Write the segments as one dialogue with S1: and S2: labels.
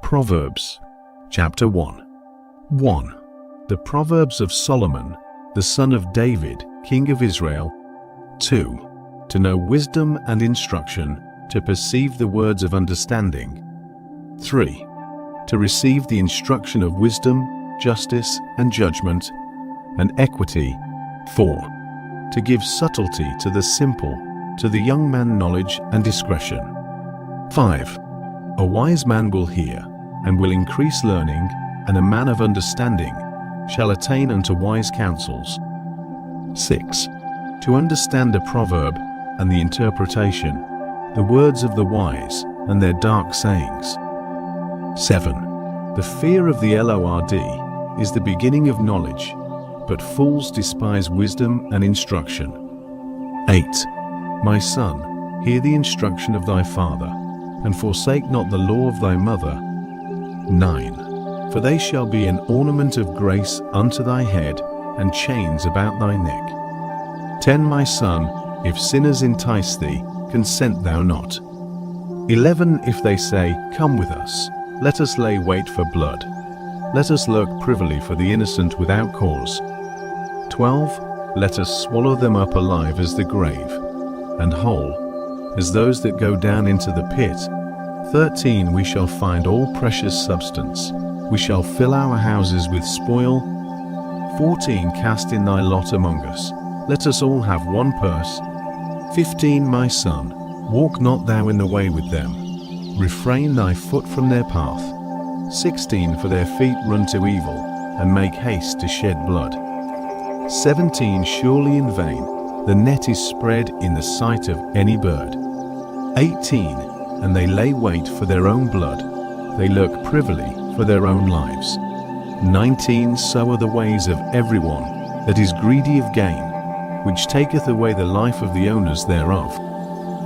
S1: Proverbs, chapter 1. 1. The Proverbs of Solomon, the son of David, king of Israel. 2. To know wisdom and instruction, to perceive the words of understanding. 3. To receive the instruction of wisdom, justice, and judgment, and equity. 4. To give subtlety to the simple, to the young man knowledge and discretion. 5. A wise man will hear, and will increase learning, and a man of understanding shall attain unto wise counsels. 6. To understand a proverb and the interpretation, the words of the wise and their dark sayings. 7. The fear of the Lord is the beginning of knowledge, but fools despise wisdom and instruction. 8. My son, hear the instruction of thy father, and forsake not the law of thy mother. 9. For they shall be an ornament of grace unto thy head, and chains about thy neck. 10. My son, if sinners entice thee, consent thou not. 11. If they say, Come with us, let us lay wait for blood. Let us lurk privily for the innocent without cause. 12. Let us swallow them up alive as the grave, and whole as those that go down into the pit. 13. We shall find all precious substance. We shall fill our houses with spoil. 14. Cast in thy lot among us. Let us all have one purse. 15. My son, walk not thou in the way with them. Refrain thy foot from their path. 16. For their feet run to evil, and make haste to shed blood. 17. Surely in vain the net is spread in the sight of any bird. 18. And they lay wait for their own blood. They lurk privily for their own lives. 19. So are the ways of everyone that is greedy of gain, which taketh away the life of the owners thereof.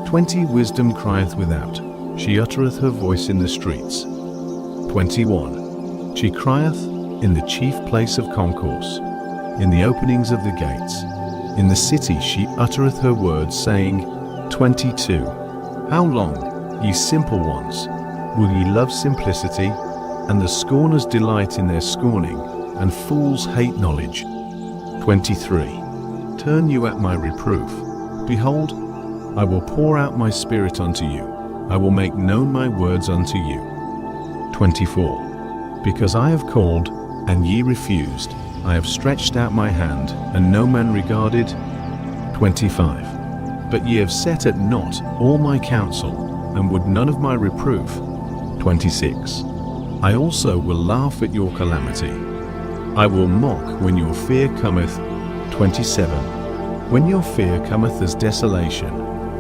S1: 20. Wisdom crieth without, she uttereth her voice in the streets. 21. She crieth in the chief place of concourse, in the openings of the gates. In the city she uttereth her words, saying. 22. How long, ye simple ones, will ye love simplicity? And the scorners delight in their scorning, and fools hate knowledge. 23. Turn you at my reproof. Behold, I will pour out my spirit unto you. I will make known my words unto you. 24. Because I have called, and ye refused. I have stretched out my hand, and no man regarded. 25. But ye have set at naught all my counsel, and would none of my reproof. 26. I also will laugh at your calamity. I will mock when your fear cometh. 27. When your fear cometh as desolation,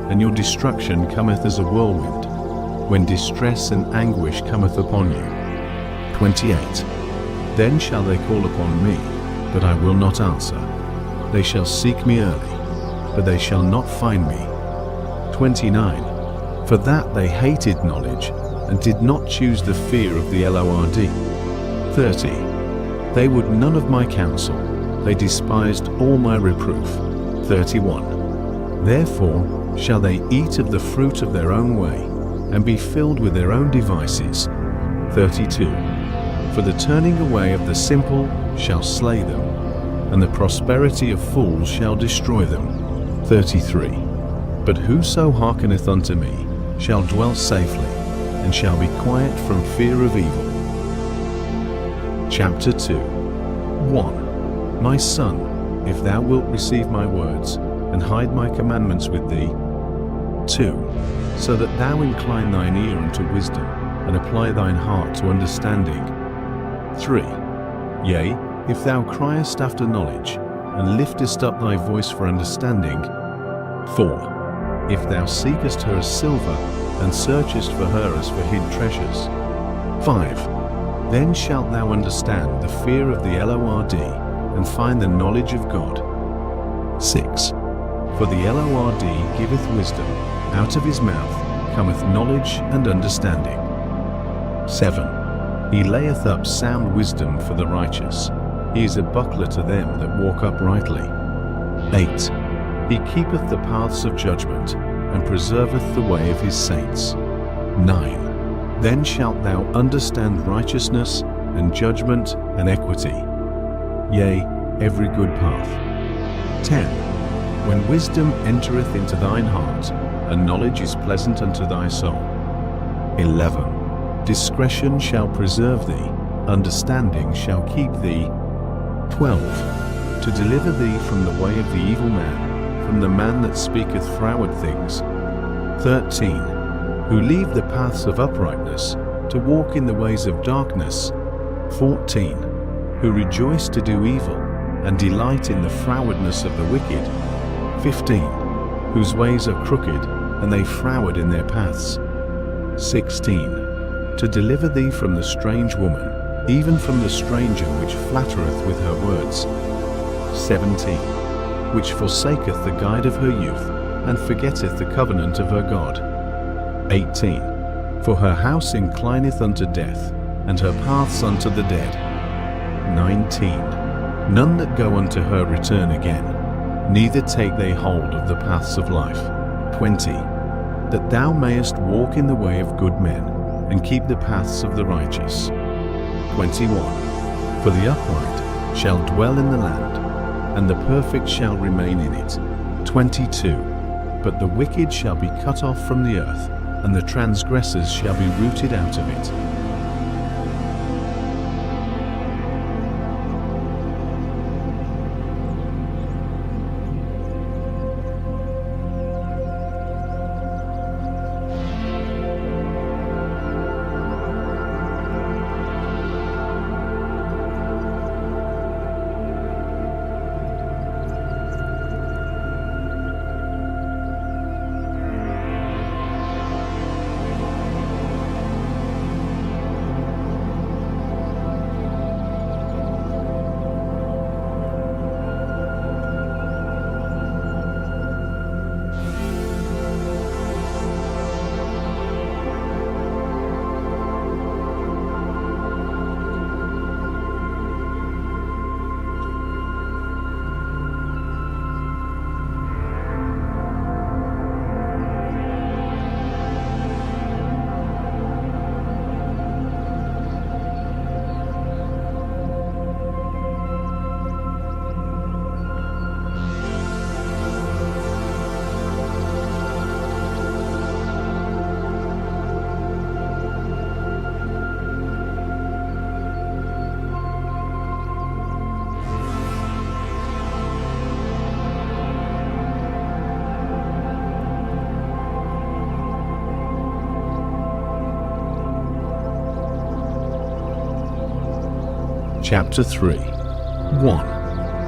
S1: and your destruction cometh as a whirlwind, when distress and anguish cometh upon you. 28. Then shall they call upon me, but I will not answer. They shall seek me early, but they shall not find me. 29. For that they hated knowledge, and did not choose the fear of the Lord. 30. They would none of my counsel, they despised all my reproof. 31. Therefore shall they eat of the fruit of their own way, and be filled with their own devices. 32. For the turning away of the simple shall slay them, and the prosperity of fools shall destroy them. 33. But whoso hearkeneth unto me shall dwell safely, and shall be quiet from fear of evil. Chapter 2. 1. My son, if thou wilt receive my words, and hide my commandments with thee. 2. So that thou incline thine ear unto wisdom, and apply thine heart to understanding. 3. Yea, if thou criest after knowledge, and liftest up thy voice for understanding. 4. If thou seekest her as silver, and searchest for her as for hid treasures. 5. Then shalt thou understand the fear of the Lord, and find the knowledge of God. 6. For the Lord giveth wisdom, out of his mouth cometh knowledge and understanding. 7. He layeth up sound wisdom for the righteous. He is a buckler to them that walk uprightly. 8. He keepeth the paths of judgment, and preserveth the way of his saints. 9. Then shalt thou understand righteousness and judgment and equity, yea, every good path. 10. When wisdom entereth into thine heart, and knowledge is pleasant unto thy soul. 11. Discretion shall preserve thee, understanding shall keep thee. 12. To deliver thee from the way of the evil man, from the man that speaketh froward things. 13. Who leave the paths of uprightness, to walk in the ways of darkness. 14. Who rejoice to do evil, and delight in the frowardness of the wicked. 15. Whose ways are crooked, and they froward in their paths. 16. To deliver thee from the strange woman, even from the stranger which flattereth with her words. 17. Which forsaketh the guide of her youth, and forgetteth the covenant of her God. 18. For her house inclineth unto death, and her paths unto the dead. 19. None that go unto her return again, neither take they hold of the paths of life. 20. That thou mayest walk in the way of good men, and keep the paths of the righteous. 21. For the upright shall dwell in the land, and the perfect shall remain in it. 22. But the wicked shall be cut off from the earth, and the transgressors shall be rooted out of it. Chapter 3. 1.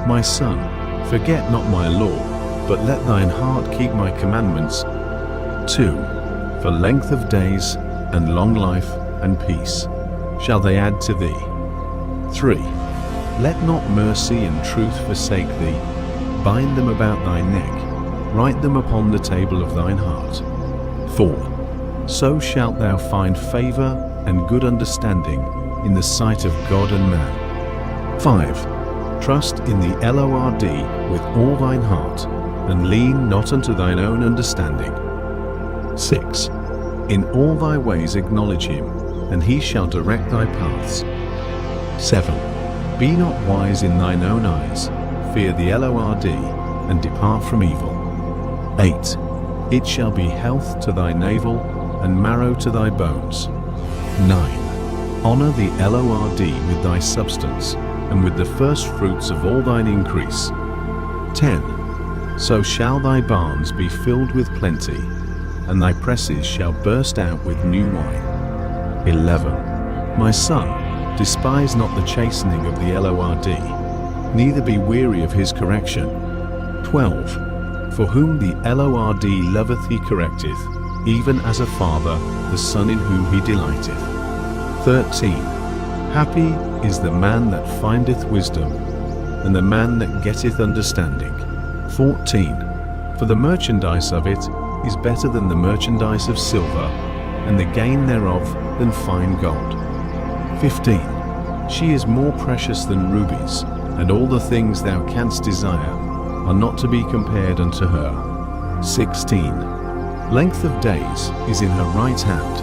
S1: My son, forget not my law, but let thine heart keep my commandments. 2. For length of days, and long life, and peace, shall they add to thee. 3. Let not mercy and truth forsake thee. Bind them about thy neck, write them upon the table of thine heart. 4. So shalt thou find favor and good understanding in the sight of God and man. 5. Trust in the Lord with all thine heart, and lean not unto thine own understanding. 6. In all thy ways acknowledge him, and he shall direct thy paths. 7. Be not wise in thine own eyes, fear the Lord, and depart from evil. 8. It shall be health to thy navel, and marrow to thy bones. 9. Honour the Lord with thy substance, and with the first fruits of all thine increase. 10. So shall thy barns be filled with plenty, and thy presses shall burst out with new wine. 11. My son, despise not the chastening of the Lord, neither be weary of his correction. 12. For whom the Lord loveth he correcteth, even as a father the son in whom he delighteth. 13. Happy is the man that findeth wisdom, and the man that getteth understanding. 14. For the merchandise of it is better than the merchandise of silver, and the gain thereof than fine gold. 15. She is more precious than rubies, and all the things thou canst desire are not to be compared unto her. 16. Length of days is in her right hand,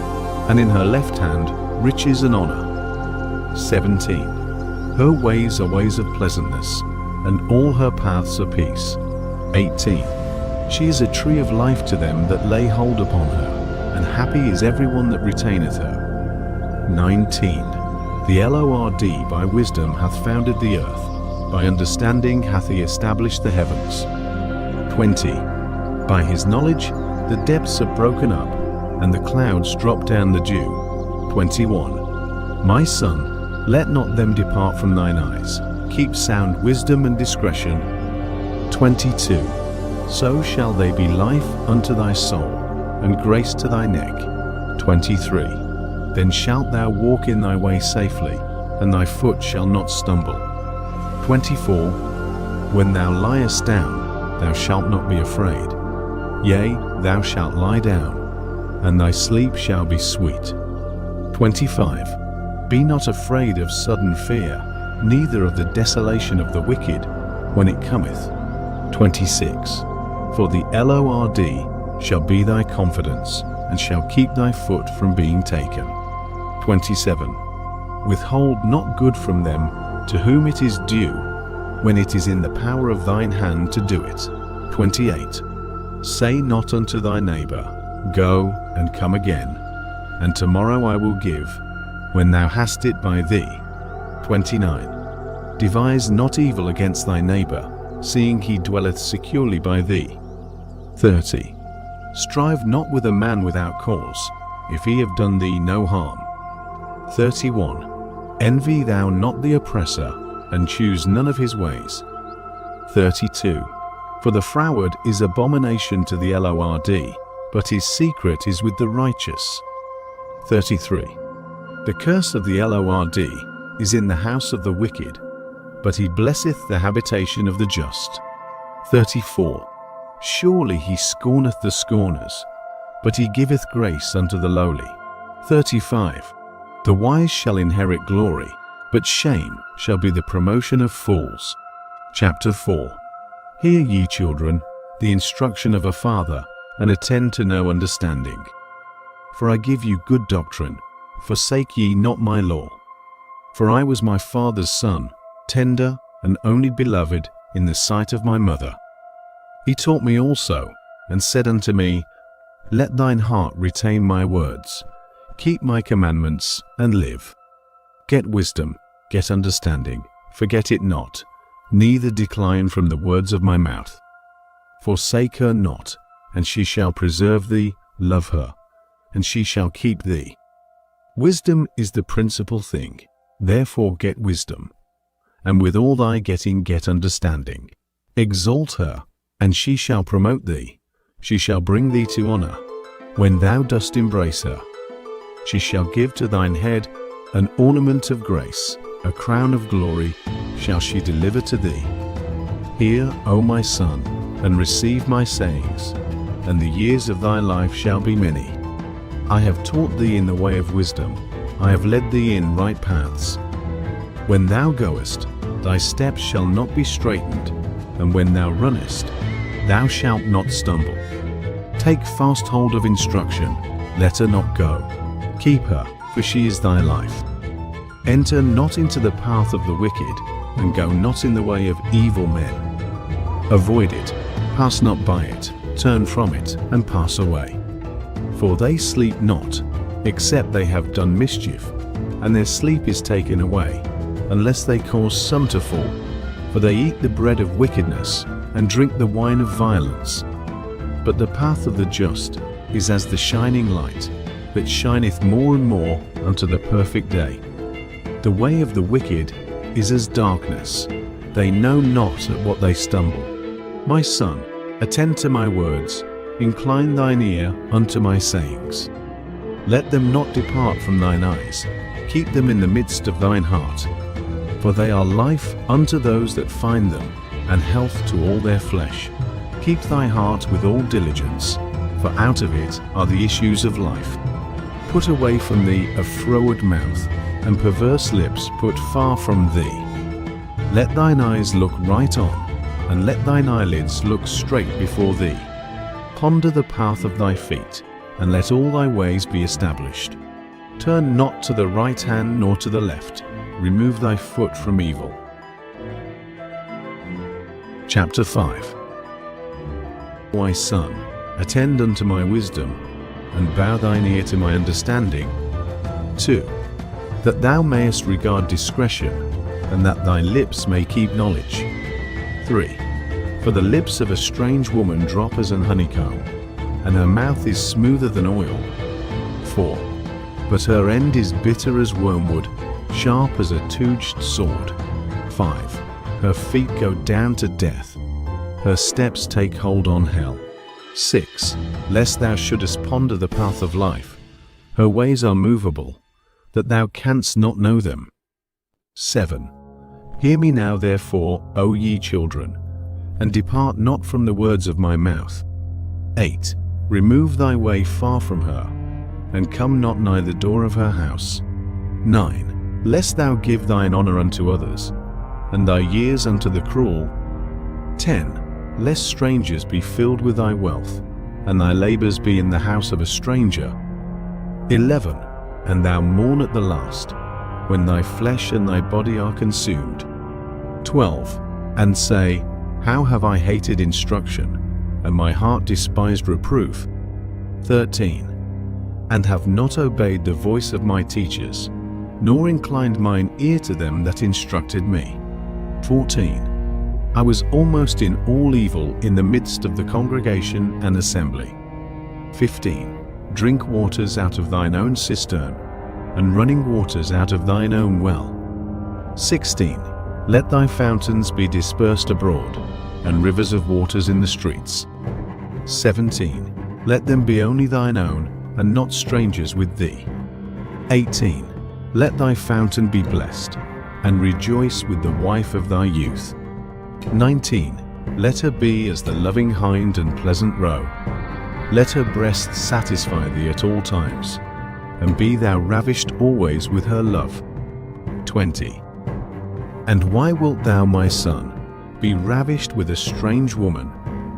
S1: and in her left hand riches and honor. 17. Her ways are ways of pleasantness, and all her paths are peace. 18. She is a tree of life to them that lay hold upon her, and happy is everyone that retaineth her. 19. The Lord by wisdom hath founded the earth, by understanding hath he established the heavens. 20. By his knowledge the depths are broken up, and the clouds drop down the dew. 21. My son, let not them depart from thine eyes. Keep sound wisdom and discretion. 22. So shall they be life unto thy soul, and grace to thy neck. 23. Then shalt thou walk in thy way safely, and thy foot shall not stumble. 24. When thou liest down, thou shalt not be afraid. Yea, thou shalt lie down, and thy sleep shall be sweet. 25. Be not afraid of sudden fear, neither of the desolation of the wicked, when it cometh. 26. For the Lord shall be thy confidence, and shall keep thy foot from being taken. 27. Withhold not good from them to whom it is due, when it is in the power of thine hand to do it. 28. Say not unto thy neighbor, Go and come again, and tomorrow I will give, when thou hast it by thee. 29. Devise not evil against thy neighbor, seeing he dwelleth securely by thee. 30. Strive not with a man without cause, if he have done thee no harm. 31. Envy thou not the oppressor, and choose none of his ways. 32. For the froward is abomination to the Lord, but his secret is with the righteous. 33. The curse of the Lord is in the house of the wicked, but he blesseth the habitation of the just. 34. Surely he scorneth the scorners, but he giveth grace unto the lowly. 35. The wise shall inherit glory, but shame shall be the promotion of fools. Chapter 4. Hear ye, children, the instruction of a father, and attend to know understanding. For I give you good doctrine, forsake ye not my law. For I was my father's son, tender and only beloved in the sight of my mother. He taught me also, and said unto me, Let thine heart retain my words, keep my commandments, and live. Get wisdom, get understanding, forget it not, neither decline from the words of my mouth. Forsake her not, and she shall preserve thee, love her, and she shall keep thee. Wisdom is the principal thing, therefore get wisdom. And with all thy getting get understanding. Exalt her, and she shall promote thee. She shall bring thee to honor, when thou dost embrace her. She shall give to thine head an ornament of grace, a crown of glory shall she deliver to thee. Hear, O my son, and receive my sayings, and the years of thy life shall be many. I have taught thee in the way of wisdom, I have led thee in right paths. When thou goest, thy steps shall not be straitened, and when thou runnest, thou shalt not stumble. Take fast hold of instruction, let her not go. Keep her, for she is thy life. Enter not into the path of the wicked, and go not in the way of evil men. Avoid it, pass not by it, turn from it, and pass away. For they sleep not, except they have done mischief, and their sleep is taken away, unless they cause some to fall. For they eat the bread of wickedness, and drink the wine of violence. But the path of the just is as the shining light, that shineth more and more unto the perfect day. The way of the wicked is as darkness, they know not at what they stumble. My son, attend to my words, incline thine ear unto my sayings. Let them not depart from thine eyes, keep them in the midst of thine heart. For they are life unto those that find them, and health to all their flesh. Keep thy heart with all diligence, for out of it are the issues of life. Put away from thee a froward mouth, and perverse lips put far from thee. Let thine eyes look right on, and let thine eyelids look straight before thee. Ponder the path of thy feet, and let all thy ways be established. Turn not to the right hand nor to the left. Remove thy foot from evil. Chapter 5. My son, attend unto my wisdom, and bow thine ear to my understanding. 2. That thou mayest regard discretion, and that thy lips may keep knowledge. 3. For the lips of a strange woman drop as an honeycomb, and her mouth is smoother than oil. 4. But her end is bitter as wormwood, sharp as a two-edged sword. 5. Her feet go down to death. Her steps take hold on hell. 6. Lest thou shouldest ponder the path of life. Her ways are movable, that thou canst not know them. 7. Hear me now therefore, O ye children, and depart not from the words of my mouth. 8. Remove thy way far from her, and come not nigh the door of her house. 9. Lest thou give thine honor unto others, and thy years unto the cruel. 10. Lest strangers be filled with thy wealth, and thy labors be in the house of a stranger. 11. And thou mourn at the last, when thy flesh and thy body are consumed. 12. And say, How have I hated instruction, and my heart despised reproof. 13. And have not obeyed the voice of my teachers, nor inclined mine ear to them that instructed me. 14. I was almost in all evil in the midst of the congregation and assembly. 15. Drink waters out of thine own cistern, and running waters out of thine own well. 16. Let thy fountains be dispersed abroad, and rivers of waters in the streets. 17. Let them be only thine own, and not strangers with thee. 18. Let thy fountain be blessed, and rejoice with the wife of thy youth. 19. Let her be as the loving hind and pleasant roe. Let her breast satisfy thee at all times, and be thou ravished always with her love. 20. And why wilt thou, my son, be ravished with a strange woman,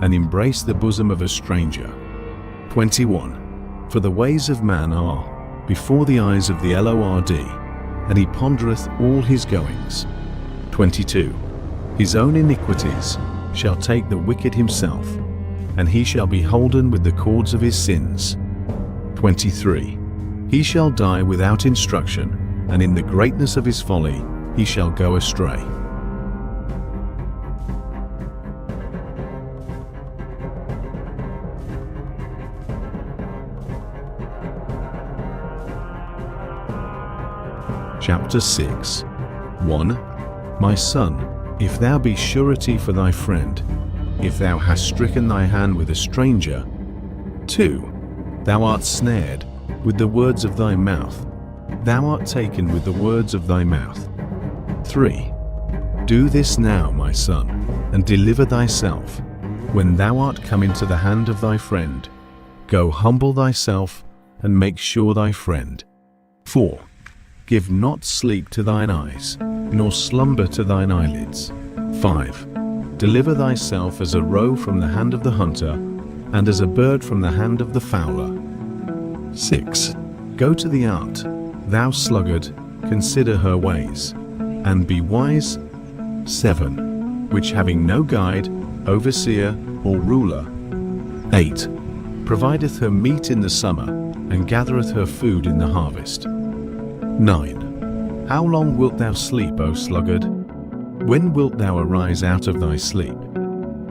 S1: and embrace the bosom of a stranger? 21. For the ways of man are before the eyes of the Lord, and he pondereth all his goings. 22. His own iniquities shall take the wicked himself, and he shall be holden with the cords of his sins. 23. He shall die without instruction, and in the greatness of his folly he shall go astray. Chapter 6. 1. My son, if thou be surety for thy friend, if thou hast stricken thy hand with a stranger. 2. Thou art snared with the words of thy mouth, thou art taken with the words of thy mouth. 3. Do this now, my son, and deliver thyself. When thou art come into the hand of thy friend, go humble thyself, and make sure thy friend. 4. Give not sleep to thine eyes, nor slumber to thine eyelids. 5. Deliver thyself as a roe from the hand of the hunter, and as a bird from the hand of the fowler. 6. Go to the aunt, thou sluggard, consider her ways, and be wise. 7. Which having no guide, overseer, or ruler. 8. Provideth her meat in the summer, and gathereth her food in the harvest. 9. How long wilt thou sleep, O sluggard? When wilt thou arise out of thy sleep?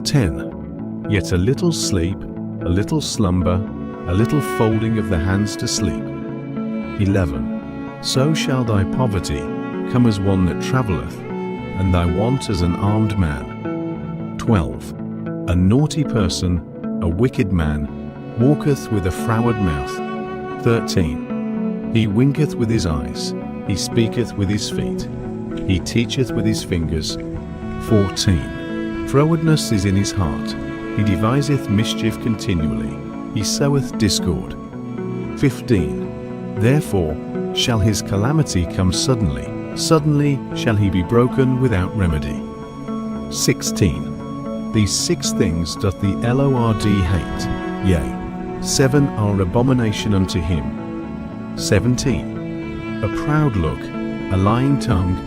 S1: 10. Yet a little sleep, a little slumber, a little folding of the hands to sleep. 11. So shall thy poverty come as one that travelleth, and thy want as an armed man. 12. A naughty person, a wicked man, walketh with a froward mouth. 13. He winketh with his eyes, he speaketh with his feet, he teacheth with his fingers. 14. Frowardness is in his heart, he deviseth mischief continually, he soweth discord. 15. Therefore shall his calamity come suddenly, suddenly shall he be broken without remedy. 16. These 6 things doth the Lord hate, yea, 7 are abomination unto him. 17. a proud look, a lying tongue,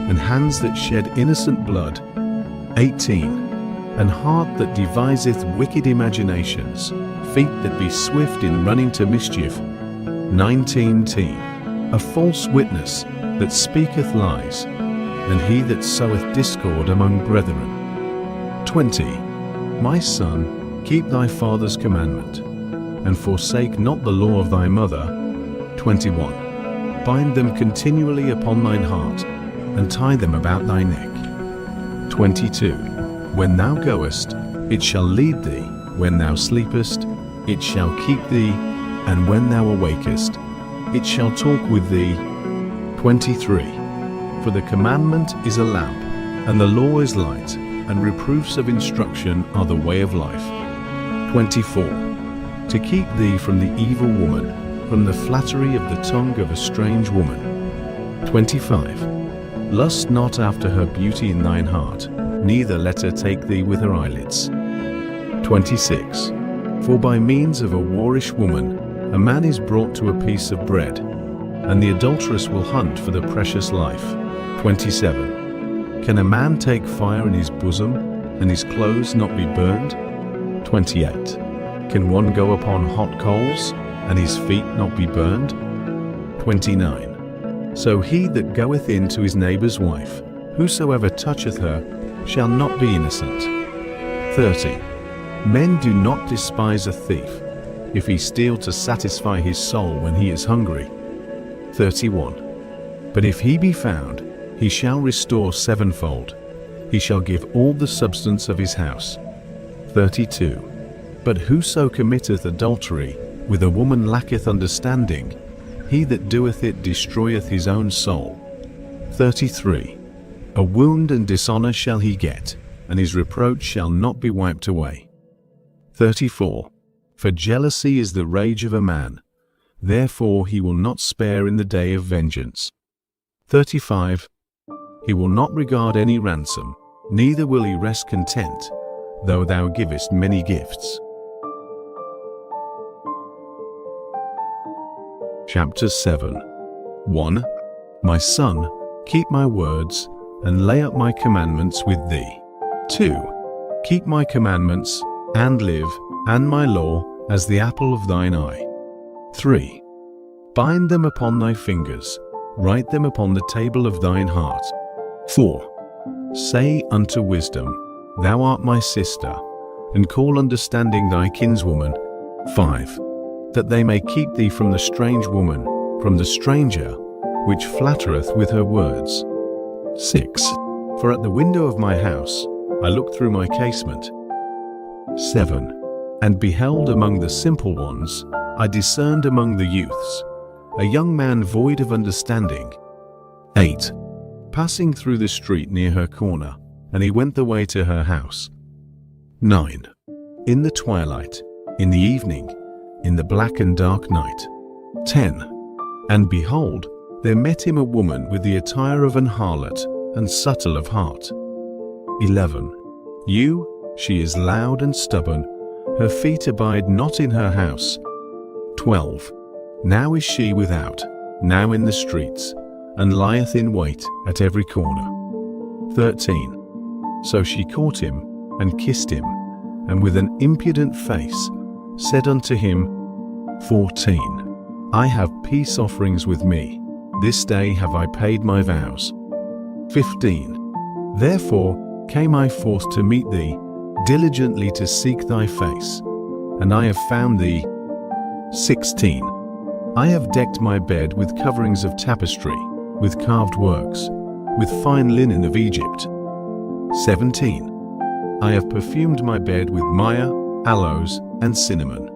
S1: and hands that shed innocent blood. 18. An heart that deviseth wicked imaginations, feet that be swift in running to mischief. 19. A false witness that speaketh lies, and he that soweth discord among brethren. 20. My son, keep thy father's commandment, and forsake not the law of thy mother. 21. Bind them continually upon thine heart, and tie them about thy neck. 22. When thou goest, it shall lead thee. When thou sleepest, it shall keep thee. And when thou awakest, it shall talk with thee. 23. For the commandment is a lamp, and the law is light, and reproofs of instruction are the way of life. 24. To keep thee from the evil woman, from the flattery of the tongue of a strange woman. 25. Lust not after her beauty in thine heart, neither let her take thee with her eyelids. 26. For by means of a whorish woman a man is brought to a piece of bread, and the adulteress will hunt for the precious life. 27. Can a man take fire in his bosom, and his clothes not be burned? 28. Can one go upon hot coals, and his feet not be burned? 29. So he that goeth in to his neighbour's wife, whosoever toucheth her, shall not be innocent. 30. Men do not despise a thief, if he steal to satisfy his soul when he is hungry. 31. But if he be found, he shall restore sevenfold. He shall give all the substance of his house. 32. But whoso committeth adultery with a woman lacketh understanding. He that doeth it destroyeth his own soul. 33. A wound and dishonour shall he get, and his reproach shall not be wiped away. 34. For jealousy is the rage of a man, therefore he will not spare in the day of vengeance. 35. He will not regard any ransom, neither will he rest content, though thou givest many gifts. Chapter 7. 1. My son, keep my words, and lay up my commandments with thee. 2. Keep my commandments, and live, and my law, as the apple of thine eye. 3. Bind them upon thy fingers, write them upon the table of thine heart. 4. Say unto wisdom, Thou art my sister, and call understanding thy kinswoman. 5. That they may keep thee from the strange woman, from the stranger, which flattereth with her words. 6. For at the window of my house I looked through my casement. 7. And beheld among the simple ones, I discerned among the youths, a young man void of understanding. 8. Passing through the street near her corner, and he went the way to her house. 9. In the twilight, in the evening, in the black and dark night. 10. And behold, there met him a woman with the attire of an harlot, and subtle of heart. 11. She is loud and stubborn, her feet abide not in her house. 12. Now is she without, now in the streets, and lieth in wait at every corner. 13. So she caught him, and kissed him, and with an impudent face said unto him, 14. I have peace offerings with me, this day have I paid my vows. 15. Therefore came I forth to meet thee, diligently to seek thy face, and I have found thee. 16. I have decked my bed with coverings of tapestry, with carved works, with fine linen of Egypt. 17. I have perfumed my bed with myrrh, aloes, and cinnamon.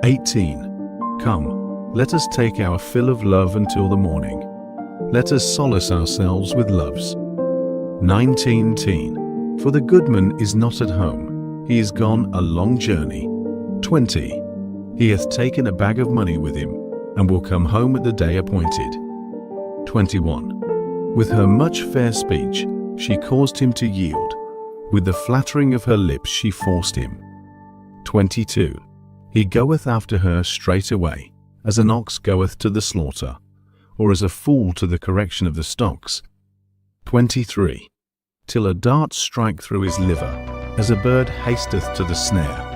S1: 18. Come, let us take our fill of love until the morning. Let us solace ourselves with loves. 19. For the goodman is not at home, he is gone a long journey. 20. He hath taken a bag of money with him, and will come home at the day appointed. 21. With her much fair speech she caused him to yield, with the flattering of her lips she forced him. 22. He goeth after her straight away, as an ox goeth to the slaughter, or as a fool to the correction of the stocks. 23. Till a dart strike through his liver, as a bird hasteth to the snare,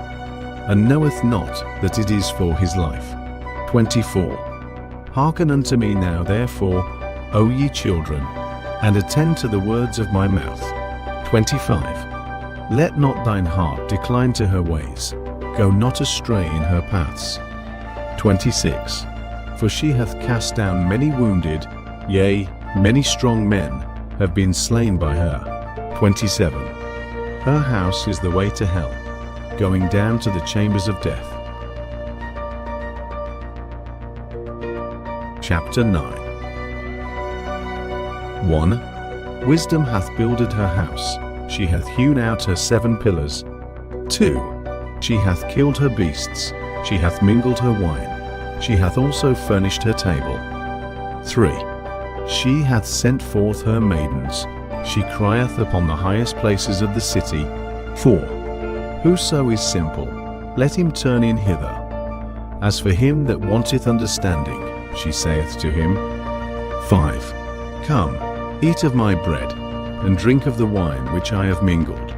S1: and knoweth not that it is for his life. 24. Hearken unto me now therefore, O ye children, and attend to the words of my mouth. 25. Let not thine heart decline to her ways, go not astray in her paths. 26. For she hath cast down many wounded, yea, many strong men have been slain by her. 27. Her house is the way to hell, going down to the chambers of death. Chapter 9. 1. Wisdom hath builded her house, she hath hewn out her 7 pillars. 2. She hath killed her beasts, she hath mingled her wine, she hath also furnished her table. 3. She hath sent forth her maidens, she crieth upon the highest places of the city. 4. Whoso is simple, let him turn in hither. As for him that wanteth understanding, she saith to him. 5. Come, eat of my bread, and drink of the wine which I have mingled.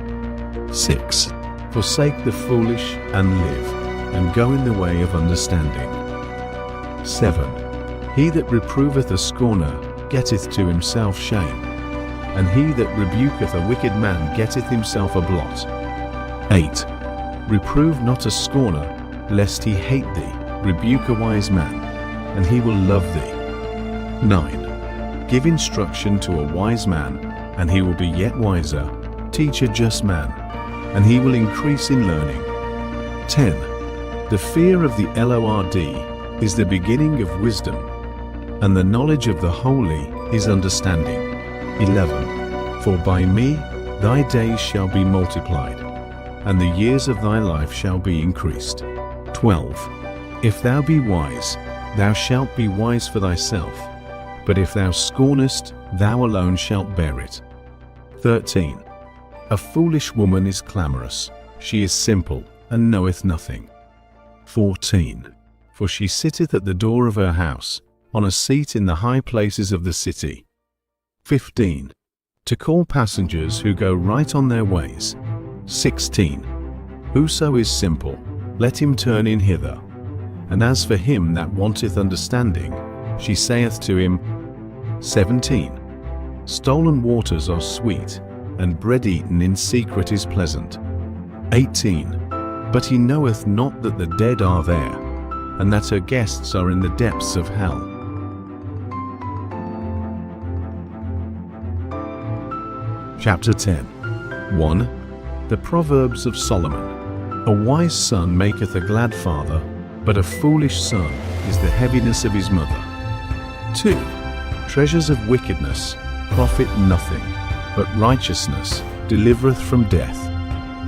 S1: 6. Forsake the foolish, and live, and go in the way of understanding. 7. He that reproveth a scorner getteth to himself shame, and he that rebuketh a wicked man getteth himself a blot. 8. Reprove not a scorner, lest he hate thee. Rebuke a wise man, and he will love thee. 9. Give instruction to a wise man, and he will be yet wiser. Teach a just man, and he will increase in learning. 10. The fear of the Lord is the beginning of wisdom, and the knowledge of the holy is understanding. 11. For by me thy days shall be multiplied, and the years of thy life shall be increased. 12. If thou be wise, thou shalt be wise for thyself, but if thou scornest, thou alone shalt bear it. 13. A foolish woman is clamorous, she is simple, and knoweth nothing. 14. For she sitteth at the door of her house, on a seat in the high places of the city. 15. To call passengers who go right on their ways. 16. Whoso is simple, let him turn in hither. And as for him that wanteth understanding, she saith to him. 17. Stolen waters are sweet, and bread eaten in secret is pleasant. 18. But he knoweth not that the dead are there, and that her guests are in the depths of hell. Chapter 10. 1. The Proverbs of Solomon. A wise son maketh a glad father, but a foolish son is the heaviness of his mother. 2. Treasures of wickedness profit nothing, but righteousness delivereth from death.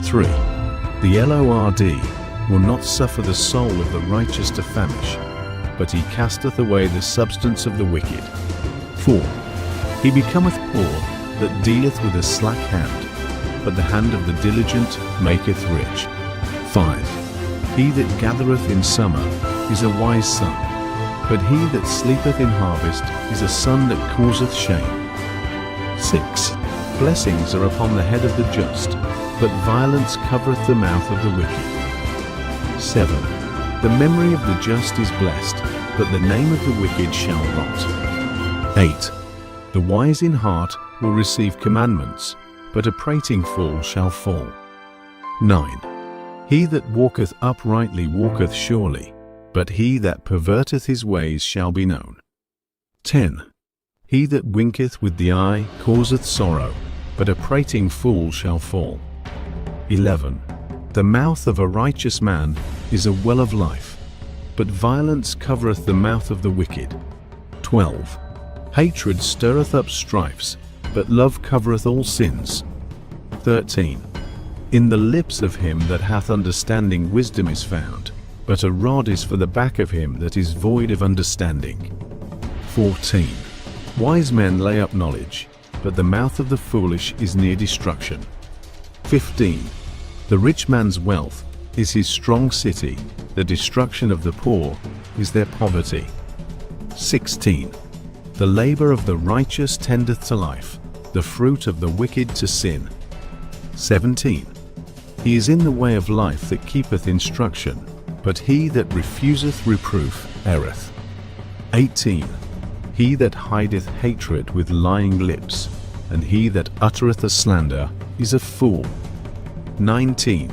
S1: 3. The Lord will not suffer the soul of the righteous to famish, but he casteth away the substance of the wicked. 4. He becometh poor that dealeth with a slack hand, but the hand of the diligent maketh rich. 5. He that gathereth in summer is a wise son, but he that sleepeth in harvest is a son that causeth shame. 6. Blessings are upon the head of the just, but violence covereth the mouth of the wicked. 7. The memory of the just is blessed, but the name of the wicked shall rot. 8. The wise in heart will receive commandments, but a prating fool shall fall. 9. He that walketh uprightly walketh surely, but he that perverteth his ways shall be known. 10. He that winketh with the eye causeth sorrow, but a prating fool shall fall. 11. The mouth of a righteous man is a well of life, but violence covereth the mouth of the wicked. 12. Hatred stirreth up strifes, but love covereth all sins. 13. In the lips of him that hath understanding wisdom is found, but a rod is for the back of him that is void of understanding. 14. Wise men lay up knowledge, but the mouth of the foolish is near destruction. 15. The rich man's wealth is his strong city, the destruction of the poor is their poverty. 16. The labor of the righteous tendeth to life, the fruit of the wicked to sin. 17. He is in the way of life that keepeth instruction, but he that refuseth reproof erreth. 18. He that hideth hatred with lying lips, and he that uttereth a slander is a fool. 19.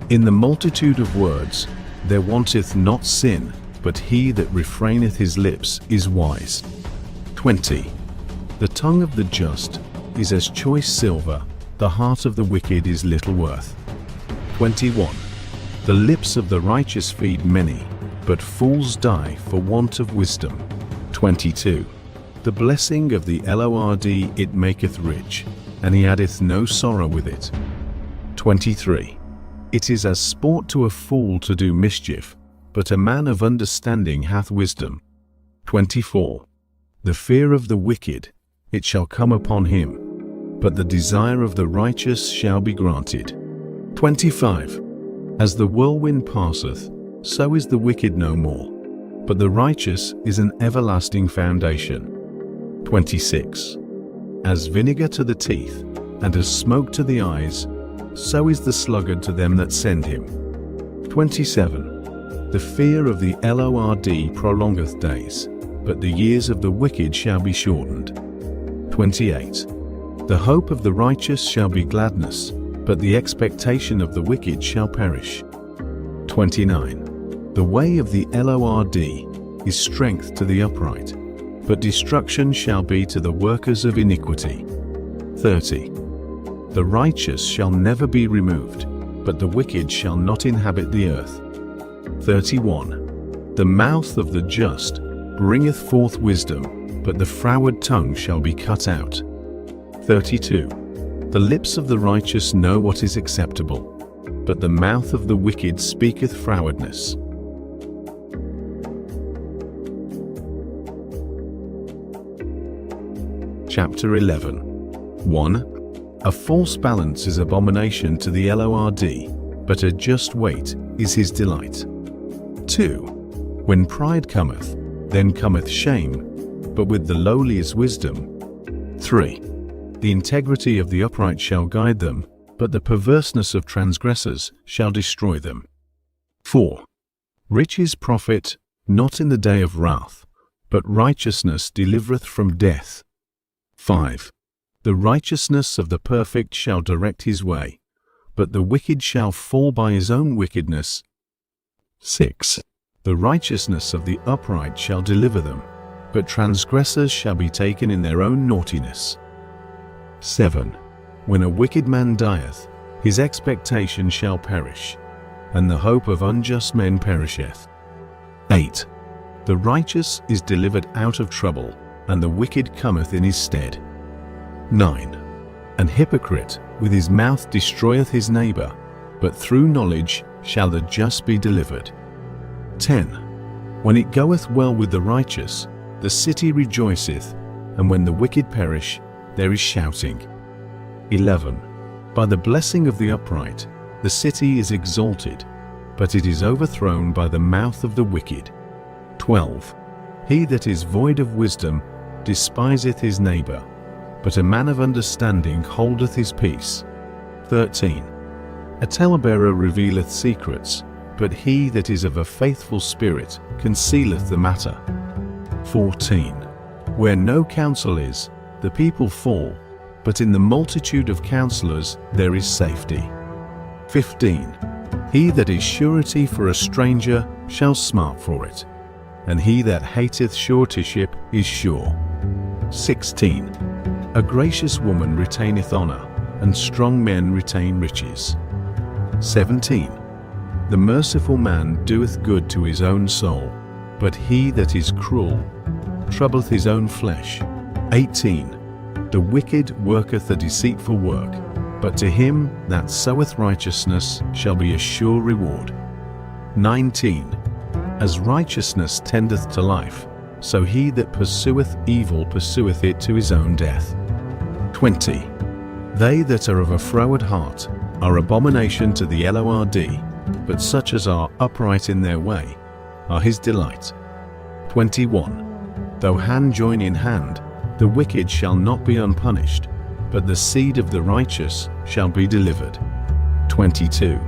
S1: In the multitude of words there wanteth not sin, but he that refraineth his lips is wise. 20. The tongue of the just is as choice silver, the heart of the wicked is little worth. 21. The lips of the righteous feed many, but fools die for want of wisdom. 22. The blessing of the Lord it maketh rich, and he addeth no sorrow with it. 23. It is as sport to a fool to do mischief, but a man of understanding hath wisdom. 24. The fear of the wicked, it shall come upon him, but the desire of the righteous shall be granted. 25. As the whirlwind passeth, so is the wicked no more, but the righteous is an everlasting foundation. 26. As vinegar to the teeth, and as smoke to the eyes, so is the sluggard to them that send him. 27. The fear of the Lord prolongeth days, but the years of the wicked shall be shortened. 28. The hope of the righteous shall be gladness, but the expectation of the wicked shall perish. 29. The way of the Lord is strength to the upright, but destruction shall be to the workers of iniquity. 30. The righteous shall never be removed, but the wicked shall not inhabit the earth. 31. The mouth of the just bringeth forth wisdom, but the froward tongue shall be cut out. 32. The lips of the righteous know what is acceptable, but the mouth of the wicked speaketh frowardness. Chapter 11. 1. A false balance is abomination to the Lord, but a just weight is his delight. 2. When pride cometh, then cometh shame, but with the lowly is wisdom. 3. The integrity of the upright shall guide them, but the perverseness of transgressors shall destroy them. 4. Riches profit not in the day of wrath, but righteousness delivereth from death. 5. The righteousness of the perfect shall direct his way, but the wicked shall fall by his own wickedness. 6. The righteousness of the upright shall deliver them, but transgressors shall be taken in their own naughtiness. 7. When a wicked man dieth, his expectation shall perish, and the hope of unjust men perisheth. 8. The righteous is delivered out of trouble, and the wicked cometh in his stead. 9. An hypocrite with his mouth destroyeth his neighbor, but through knowledge shall the just be delivered. 10. When it goeth well with the righteous, the city rejoiceth, and when the wicked perish, there is shouting. 11. By the blessing of the upright, the city is exalted, but it is overthrown by the mouth of the wicked. 12. He that is void of wisdom despiseth his neighbor, but a man of understanding holdeth his peace. 13. A talebearer revealeth secrets, but he that is of a faithful spirit concealeth the matter. 14. Where no counsel is, the people fall, but in the multitude of counselors there is safety. 15. He that is surety for a stranger shall smart for it, and he that hateth suretyship is sure. 16. A gracious woman retaineth honor, and strong men retain riches. 17. The merciful man doeth good to his own soul, but he that is cruel troubleth his own flesh. 18. The wicked worketh a deceitful work, but to him that soweth righteousness shall be a sure reward. 19. As righteousness tendeth to life, so he that pursueth evil pursueth it to his own death. 20. They that are of a froward heart are abomination to the Lord, but such as are upright in their way are his delight. 21. Though hand join in hand, the wicked shall not be unpunished, but the seed of the righteous shall be delivered. 22.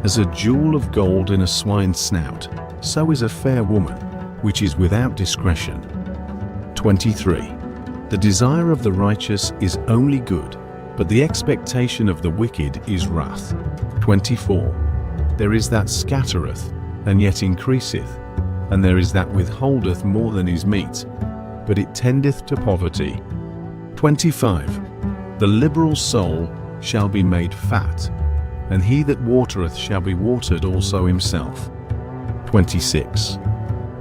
S1: As a jewel of gold in a swine's snout, so is a fair woman, which is without discretion. 23. The desire of the righteous is only good, but the expectation of the wicked is wrath. 24. There is that scattereth, and yet increaseth, and there is that withholdeth more than is meet, but it tendeth to poverty. 25. The liberal soul shall be made fat, and he that watereth shall be watered also himself. 26.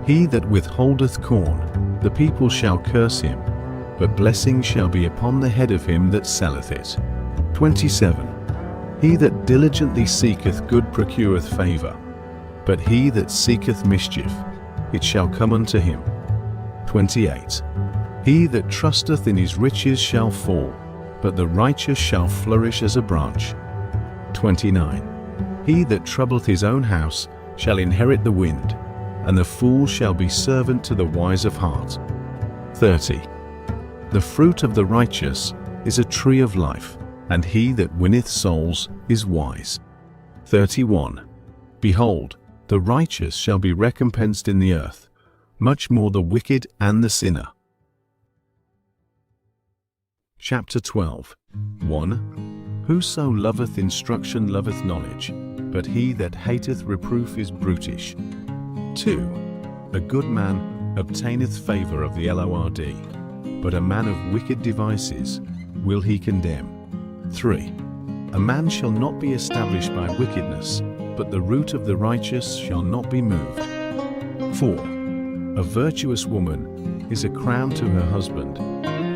S1: He that withholdeth corn, the people shall curse him, but blessing shall be upon the head of him that selleth it. 27. He that diligently seeketh good procureth favour, but he that seeketh mischief, it shall come unto him. 28. He that trusteth in his riches shall fall, but the righteous shall flourish as a branch. 29. He that troubleth his own house shall inherit the wind, and the fool shall be servant to the wise of heart. 30. The fruit of the righteous is a tree of life, and he that winneth souls is wise. 31. Behold, the righteous shall be recompensed in the earth, much more the wicked and the sinner. Chapter 12. 1. Whoso loveth instruction loveth knowledge, but he that hateth reproof is brutish. 2. A good man obtaineth favour of the Lord, but a man of wicked devices will he condemn. 3. A man shall not be established by wickedness, but the root of the righteous shall not be moved. 4. A virtuous woman is a crown to her husband,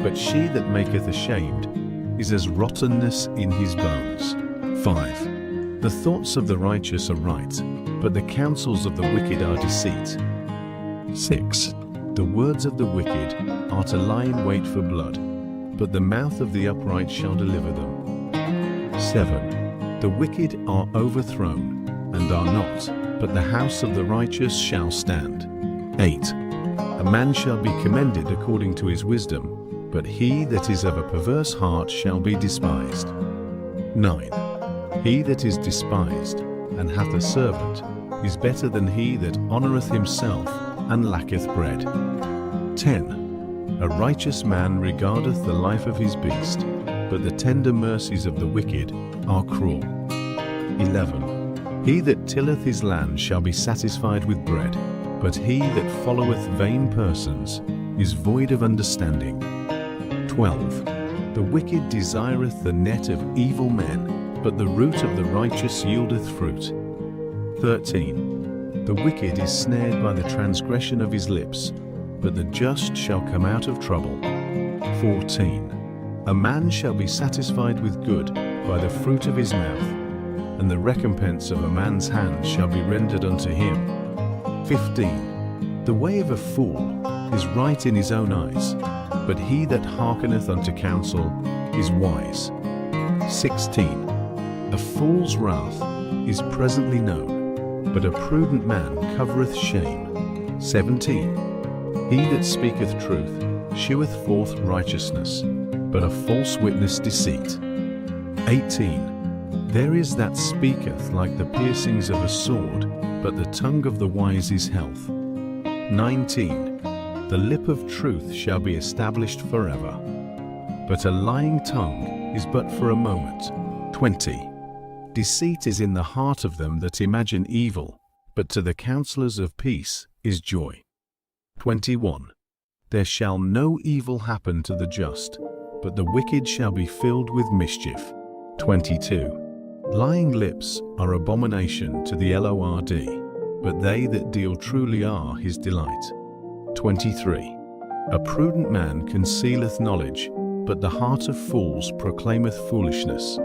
S1: but she that maketh ashamed is as rottenness in his bones. 5. The thoughts of the righteous are right, but the counsels of the wicked are deceit. 6. The words of the wicked are to lie in wait for blood, but the mouth of the upright shall deliver them. 7. The wicked are overthrown, and are not, but the house of the righteous shall stand. 8. A man shall be commended according to his wisdom, but he that is of a perverse heart shall be despised. 9. He that is despised, and hath a servant, is better than he that honoureth himself, and lacketh bread. 10. A righteous man regardeth the life of his beast, but the tender mercies of the wicked are cruel. 11. He that tilleth his land shall be satisfied with bread, but he that followeth vain persons is void of understanding. 12. The wicked desireth the net of evil men, but the root of the righteous yieldeth fruit. 13. The wicked is snared by the transgression of his lips, but the just shall come out of trouble. 14. A man shall be satisfied with good by the fruit of his mouth, and the recompense of a man's hand shall be rendered unto him. 15. The way of a fool is right in his own eyes, but he that hearkeneth unto counsel is wise. 16. A fool's wrath is presently known, but a prudent man covereth shame. 17. He that speaketh truth sheweth forth righteousness, but a false witness deceit. 18. There is that speaketh like the piercings of a sword, but the tongue of the wise is health. 19. The lip of truth shall be established forever, but a lying tongue is but for a moment. 20. Deceit is in the heart of them that imagine evil, but to the counselors of peace is joy. 21. There shall no evil happen to the just, but the wicked shall be filled with mischief. 22. Lying lips are abomination to the Lord, but they that deal truly are his delight. 23. A prudent man concealeth knowledge, but the heart of fools proclaimeth foolishness.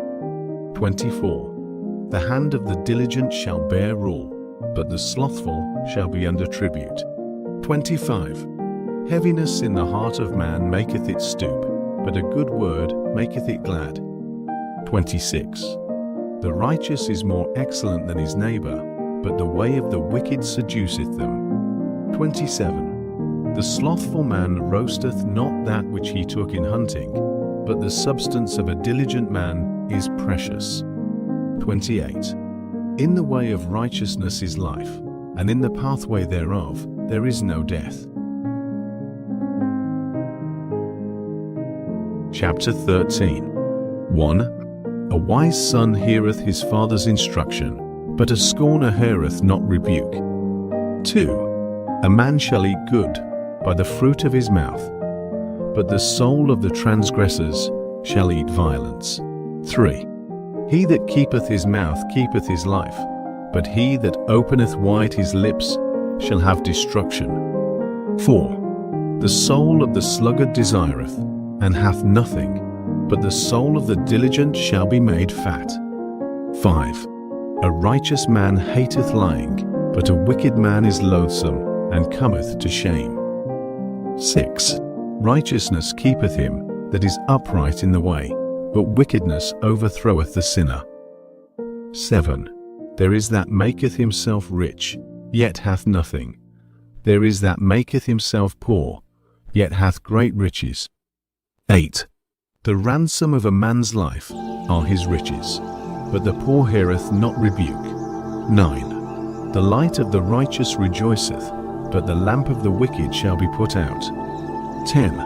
S1: 24. The hand of the diligent shall bear rule, but the slothful shall be under tribute. 25. Heaviness in the heart of man maketh it stoop, but a good word maketh it glad. 26. The righteous is more excellent than his neighbour, but the way of the wicked seduceth them. 27. The slothful man roasteth not that which he took in hunting, but the substance of a diligent man is precious. 28. In the way of righteousness is life, and in the pathway thereof there is no death. Chapter 13. 1. A wise son heareth his father's instruction, but a scorner heareth not rebuke. 2. A man shall eat good by the fruit of his mouth, but the soul of the transgressors shall eat violence. 3. He that keepeth his mouth keepeth his life, but he that openeth wide his lips shall have destruction. 4. The soul of the sluggard desireth, and hath nothing, but the soul of the diligent shall be made fat. 5. A righteous man hateth lying, but a wicked man is loathsome, and cometh to shame. 6. Righteousness keepeth him that is upright in the way, but wickedness overthroweth the sinner. 7. There is that maketh himself rich, yet hath nothing. There is that maketh himself poor, yet hath great riches. 8. The ransom of a man's life are his riches, but the poor heareth not rebuke. 9. The light of the righteous rejoiceth, but the lamp of the wicked shall be put out. 10.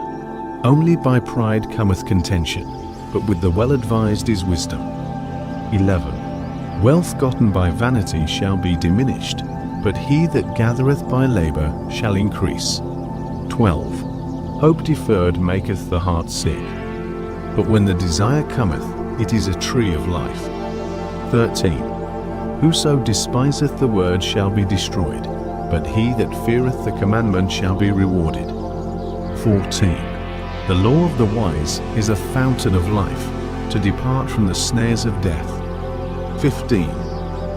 S1: Only by pride cometh contention, but with the well-advised is wisdom. 11. Wealth gotten by vanity shall be diminished, but he that gathereth by labour shall increase. 12. Hope deferred maketh the heart sick, but when the desire cometh, it is a tree of life. 13. Whoso despiseth the word shall be destroyed, but he that feareth the commandment shall be rewarded. 14. The law of the wise is a fountain of life, to depart from the snares of death. 15.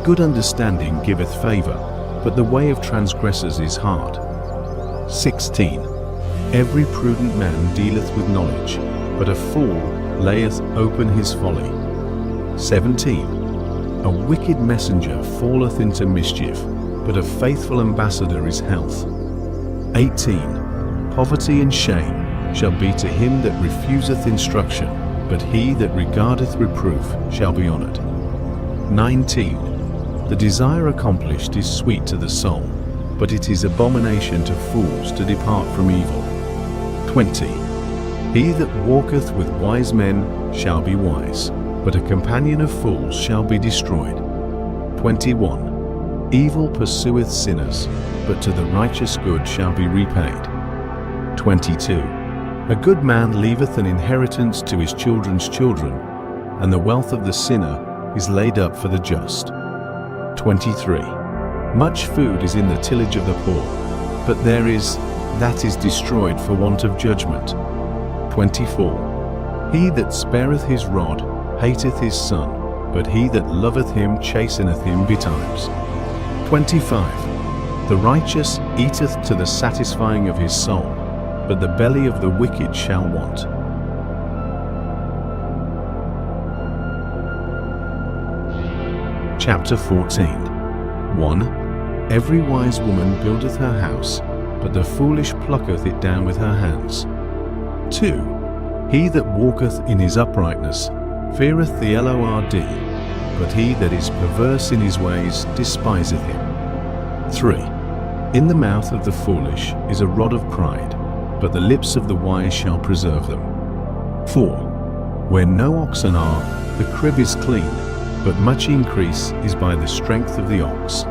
S1: Good understanding giveth favour, but the way of transgressors is hard. 16. Every prudent man dealeth with knowledge, but a fool layeth open his folly. 17. A wicked messenger falleth into mischief, but a faithful ambassador is health. 18. Poverty and shame shall be to him that refuseth instruction, but he that regardeth reproof shall be honoured. 19. The desire accomplished is sweet to the soul, but it is abomination to fools to depart from evil. 20. He that walketh with wise men shall be wise, but a companion of fools shall be destroyed. 21. Evil pursueth sinners, but to the righteous good shall be repaid. 22. A good man leaveth an inheritance to his children's children, and the wealth of the sinner is laid up for the just. 23. Much food is in the tillage of the poor, but there is that is destroyed for want of judgment. 24. He that spareth his rod hateth his son, but he that loveth him chasteneth him betimes. 25. The righteous eateth to the satisfying of his soul, but the belly of the wicked shall want. Chapter 14. 1. Every wise woman buildeth her house, but the foolish plucketh it down with her hands. 2. He that walketh in his uprightness feareth the Lord, but he that is perverse in his ways despiseth him. 3. In the mouth of the foolish is a rod of pride, but the lips of the wise shall preserve them. 4. Where no oxen are, the crib is clean, but much increase is by the strength of the ox.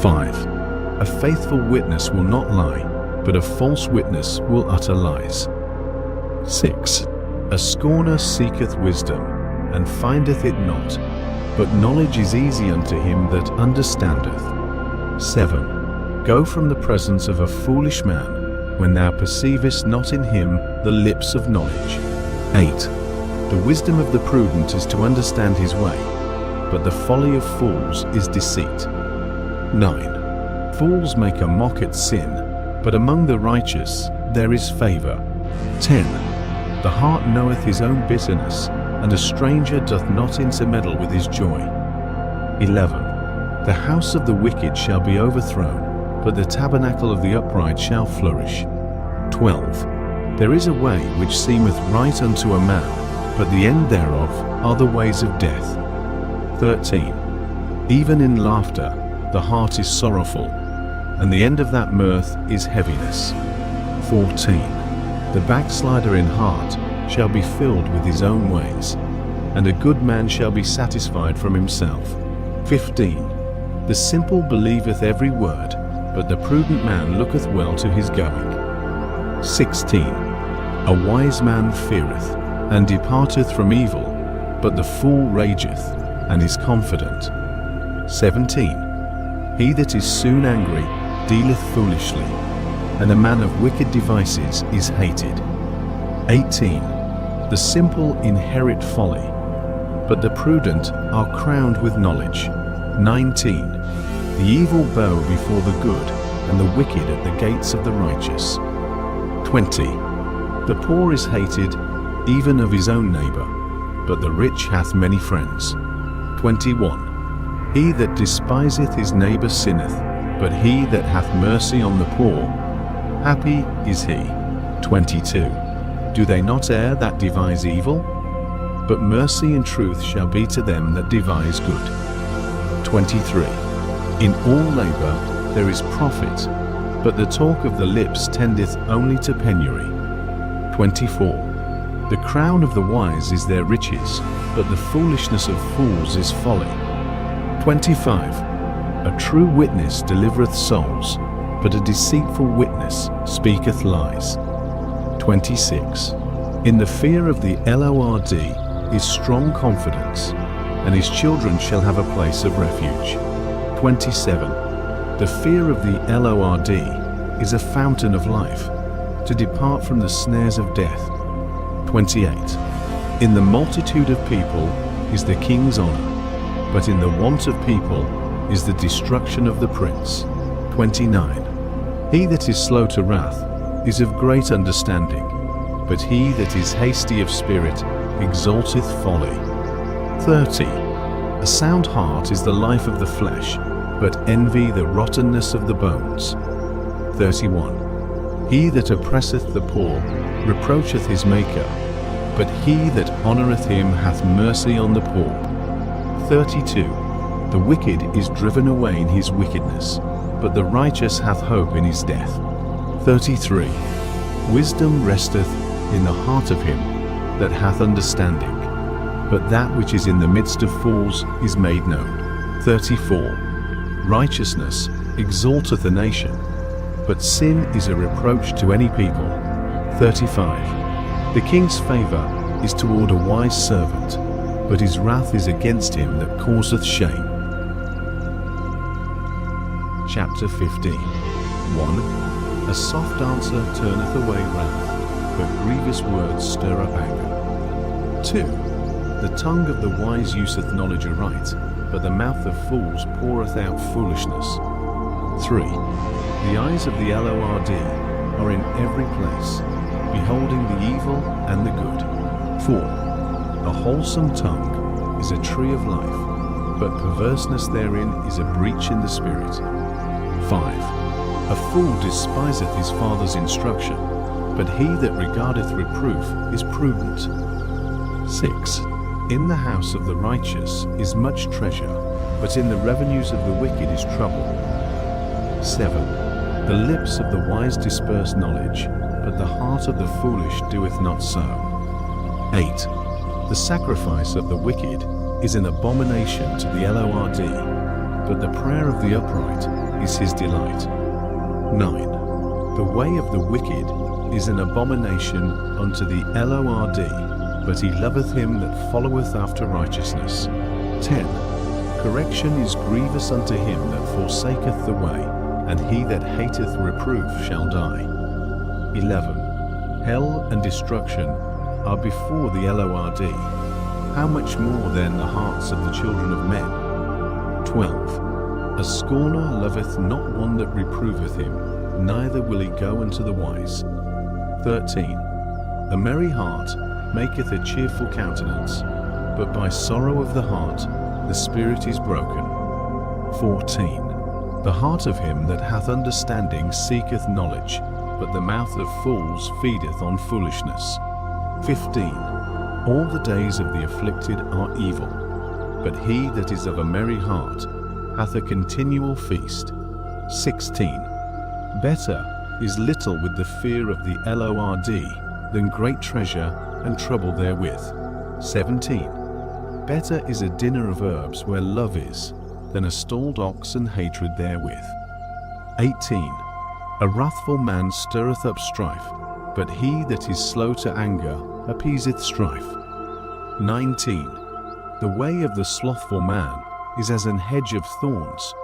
S1: 5. A faithful witness will not lie, but a false witness will utter lies. 6. A scorner seeketh wisdom, and findeth it not, but knowledge is easy unto him that understandeth. 7. Go from the presence of a foolish man, when thou perceivest not in him the lips of knowledge. 8. The wisdom of the prudent is to understand his way, but the folly of fools is deceit. 9. Fools make a mock at sin, but among the righteous there is favour. 10. The heart knoweth his own bitterness, and a stranger doth not intermeddle with his joy. 11. The house of the wicked shall be overthrown, but the tabernacle of the upright shall flourish. 12. There is a way which seemeth right unto a man, but the end thereof are the ways of death. 13. Even in laughter the heart is sorrowful, and the end of that mirth is heaviness. 14. The backslider in heart shall be filled with his own ways, and a good man shall be satisfied from himself. 15. The simple believeth every word, but the prudent man looketh well to his going. 16. A wise man feareth, and departeth from evil, but the fool rageth, and is confident. 17. He that is soon angry dealeth foolishly, and a man of wicked devices is hated. 18. The simple inherit folly, but the prudent are crowned with knowledge. 19. The evil bow before the good, and the wicked at the gates of the righteous. 20. The poor is hated, even of his own neighbor, but the rich hath many friends. 21. He that despiseth his neighbor sinneth, but he that hath mercy on the poor, happy is he. 22. Do they not err that devise evil? But mercy and truth shall be to them that devise good. 23. In all labor there is profit, but the talk of the lips tendeth only to penury. 24. The crown of the wise is their riches, but the foolishness of fools is folly. 25. A true witness delivereth souls, but a deceitful witness speaketh lies. 26. In the fear of the Lord is strong confidence, and his children shall have a place of refuge. 27. The fear of the Lord is a fountain of life, to depart from the snares of death. 28. In the multitude of people is the king's honor, but in the want of people is the destruction of the prince. 29. He that is slow to wrath is of great understanding, but he that is hasty of spirit exalteth folly. 30. A sound heart is the life of the flesh, but envy the rottenness of the bones. 31. He that oppresseth the poor reproacheth his Maker, but he that honoureth him hath mercy on the poor. 32. The wicked is driven away in his wickedness, but the righteous hath hope in his death. 33. Wisdom resteth in the heart of him that hath understanding, but that which is in the midst of fools is made known. 34. Righteousness exalteth a nation, but sin is a reproach to any people. 35. The king's favour is toward a wise servant, but his wrath is against him that causeth shame. Chapter 15. 1. A soft answer turneth away wrath, but grievous words stir up anger. 2. The tongue of the wise useth knowledge aright, but the mouth of fools poureth out foolishness. 3. The eyes of the Lord are in every place, beholding the evil and the good. 4. A wholesome tongue is a tree of life, but perverseness therein is a breach in the spirit. 5. A fool despiseth his father's instruction, but he that regardeth reproof is prudent. 6. In the house of the righteous is much treasure, but in the revenues of the wicked is trouble. 7. The lips of the wise disperse knowledge, but the heart of the foolish doeth not so. 8. The sacrifice of the wicked is an abomination to the Lord, but the prayer of the upright is his delight. 9. The way of the wicked is an abomination unto the Lord, but he loveth him that followeth after righteousness. 10. Correction is grievous unto him that forsaketh the way, and he that hateth reproof shall die. 11. Hell and destruction are before the Lord. How much more then the hearts of the children of men? 12. A scorner loveth not one that reproveth him, neither will he go unto the wise. 13. A merry heart maketh a cheerful countenance, but by sorrow of the heart the spirit is broken. 14. The heart of him that hath understanding seeketh knowledge, but the mouth of fools feedeth on foolishness. 15. All the days of the afflicted are evil, but he that is of a merry heart hath a continual feast. 16. Better is little with the fear of the Lord than great treasure and trouble therewith. 17. Better is a dinner of herbs where love is, than a stalled ox and hatred therewith. 18. A wrathful man stirreth up strife, but he that is slow to anger appeaseth strife. 19. The way of the slothful man is as an hedge of thorns,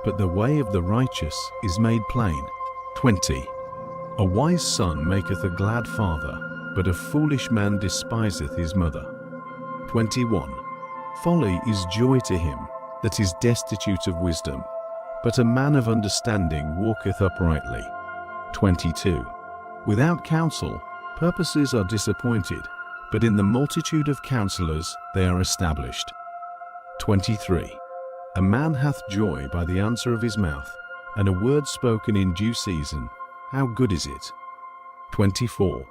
S1: but the way of the righteous is made plain. 20. A wise son maketh a glad father, but a foolish man despiseth his mother. 21. Folly is joy to him that is destitute of wisdom, but a man of understanding walketh uprightly. 22. Without counsel, purposes are disappointed, but in the multitude of counselors they are established. 23. A man hath joy by the answer of his mouth, and a word spoken in due season, how good is it? 24.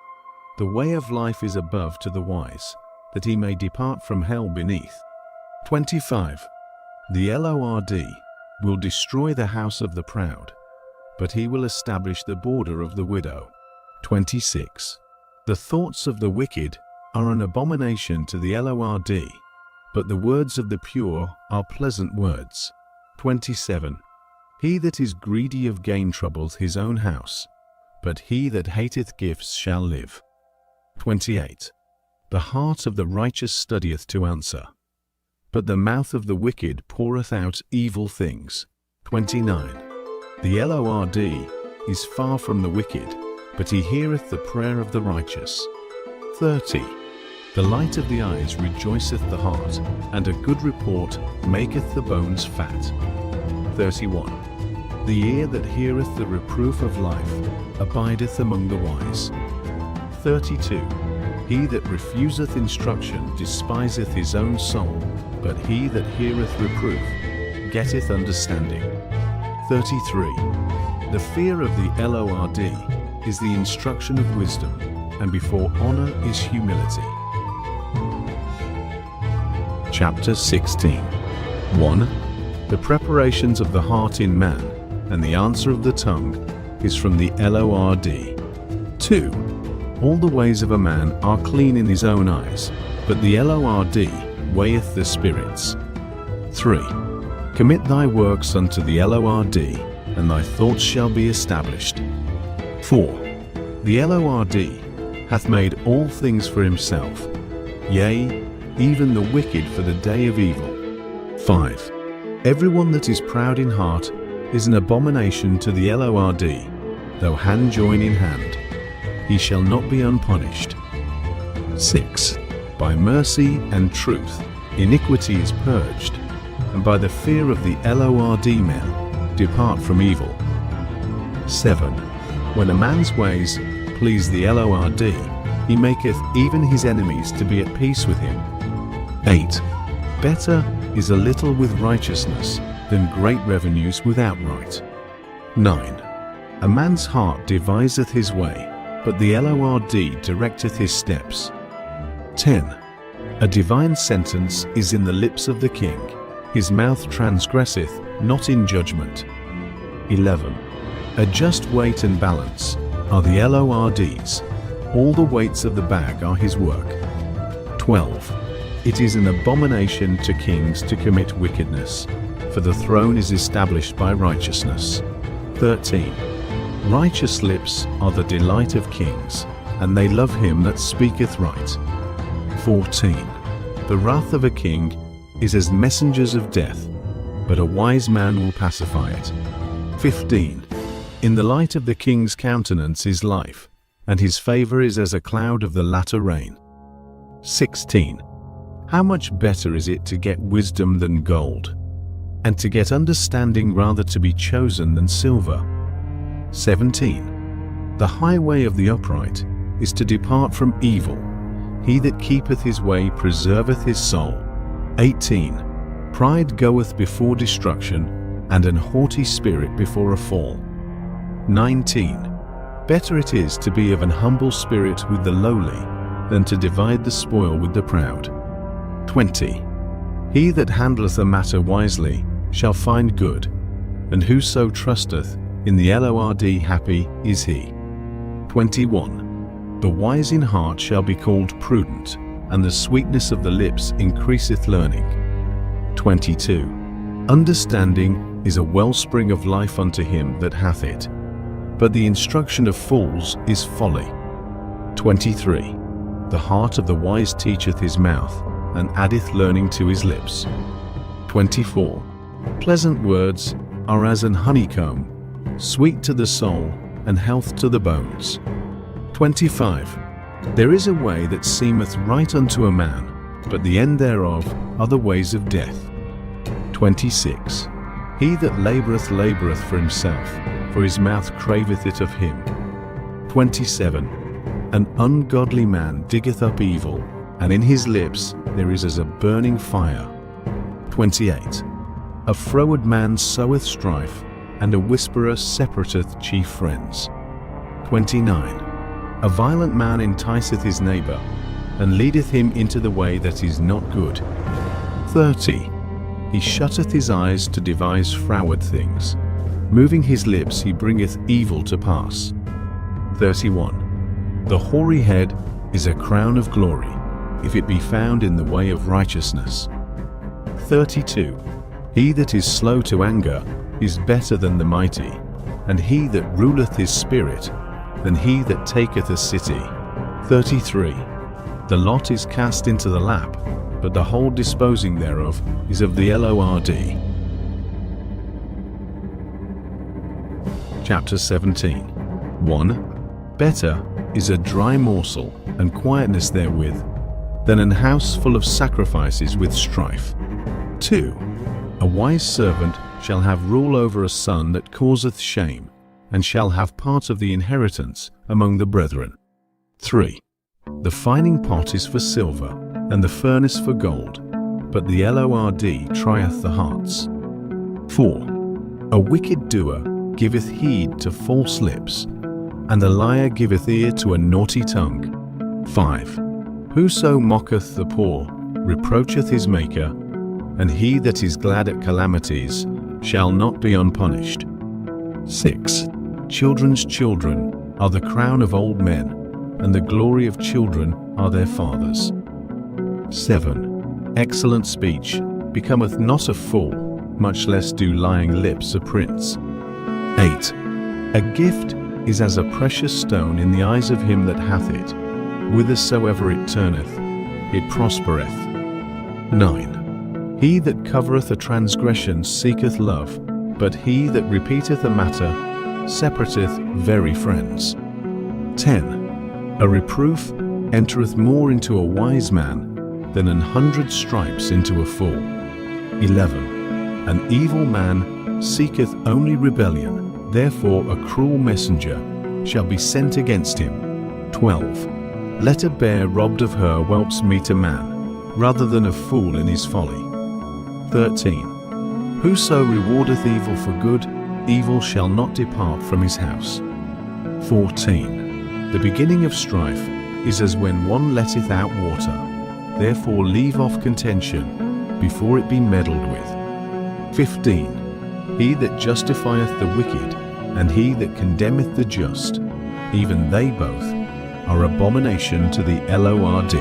S1: The way of life is above to the wise, that he may depart from hell beneath. 25. The Lord will destroy the house of the proud, but he will establish the border of the widow. 26. The thoughts of the wicked are an abomination to the Lord, but the words of the pure are pleasant words. 27. He that is greedy of gain troubleth his own house, but he that hateth gifts shall live. 28. The heart of the righteous studieth to answer, but the mouth of the wicked poureth out evil things. 29. The Lord is far from the wicked, but he heareth the prayer of the righteous. 30. The light of the eyes rejoiceth the heart, and a good report maketh the bones fat. 31. The ear that heareth the reproof of life abideth among the wise. 32. He that refuseth instruction despiseth his own soul, but he that heareth reproof getteth understanding. 33. The fear of the Lord is the instruction of wisdom, and before honor is humility. Chapter 16. 1. The preparations of the heart in man, and the answer of the tongue is from the Lord. 2. All the ways of a man are clean in his own eyes, but the Lord weigheth the spirits. 3. Commit thy works unto the Lord, and thy thoughts shall be established. 4. The Lord hath made all things for himself, yea, even the wicked for the day of evil. 5. Everyone that is proud in heart is an abomination to the Lord, though hand join in hand, he shall not be unpunished. 6. By mercy and truth iniquity is purged, and by the fear of the Lord men depart from evil. 7. When a man's ways please the Lord, he maketh even his enemies to be at peace with him. 8. Better is a little with righteousness than great revenues without right. 9. A man's heart deviseth his way, but the Lord directeth his steps. 10. A divine sentence is in the lips of the king, his mouth transgresseth not in judgment. 11. A just weight and balance are the Lord's, all the weights of the bag are his work. 12. It is an abomination to kings to commit wickedness, for the throne is established by righteousness. 13. Righteous lips are the delight of kings, and they love him that speaketh right. 14. The wrath of a king is as messengers of death, but a wise man will pacify it. 15. In the light of the king's countenance is life, and his favor is as a cloud of the latter rain. 16. How much better is it to get wisdom than gold, and to get understanding rather to be chosen than silver. 17. The highway of the upright is to depart from evil. He that keepeth his way preserveth his soul. 18. Pride goeth before destruction, and an haughty spirit before a fall. 19. Better it is to be of an humble spirit with the lowly than to divide the spoil with the proud. 20. He that handleth a matter wisely shall find good, and whoso trusteth in the Lord, happy is he. 21. The wise in heart shall be called prudent, and the sweetness of the lips increaseth learning. 22. Understanding is a wellspring of life unto him that hath it, but the instruction of fools is folly. 23. The heart of the wise teacheth his mouth, and addeth learning to his lips. 24. Pleasant words are as an honeycomb, sweet to the soul, and health to the bones. 25. There is a way that seemeth right unto a man, but the end thereof are the ways of death. 26. He that laboureth for himself, for his mouth craveth it of him. 27. An ungodly man diggeth up evil, and in his lips there is as a burning fire. 28. A froward man soweth strife, and a whisperer separateth chief friends. 29. A violent man enticeth his neighbour, and leadeth him into the way that is not good. 30. He shutteth his eyes to devise froward things. Moving his lips he bringeth evil to pass. 31. The hoary head is a crown of glory, if it be found in the way of righteousness. 32. He that is slow to anger is better than the mighty, and he that ruleth his spirit than he that taketh a city. 33. The lot is cast into the lap, but the whole disposing thereof is of the Lord. Chapter 17. 1. Better is a dry morsel, and quietness therewith, than an house full of sacrifices with strife. 2. A wise servant shall have rule over a son that causeth shame, and shall have part of the inheritance among the brethren. 3. The fining pot is for silver, and the furnace for gold, but the Lord trieth the hearts. 4. A wicked doer giveth heed to false lips, and a liar giveth ear to a naughty tongue. 5. Whoso mocketh the poor reproacheth his Maker, and he that is glad at calamities shall not be unpunished. 6. Children's children are the crown of old men, and the glory of children are their fathers. 7. Excellent speech becometh not a fool, much less do lying lips a prince. 8. A gift is as a precious stone in the eyes of him that hath it. Whithersoever it turneth, it prospereth. 9. He that covereth a transgression seeketh love, but he that repeateth a matter separateth very friends. 10. A reproof entereth more into a wise man than 100 stripes into a fool. 11. An evil man seeketh only rebellion, therefore a cruel messenger shall be sent against him. 12. Let a bear robbed of her whelps meet a man, rather than a fool in his folly. 13. Whoso rewardeth evil for good, evil shall not depart from his house. 14. The beginning of strife is as when one letteth out water. Therefore leave off contention before it be meddled with. 15. He that justifieth the wicked, and he that condemneth the just, even they both are abomination to the Lord.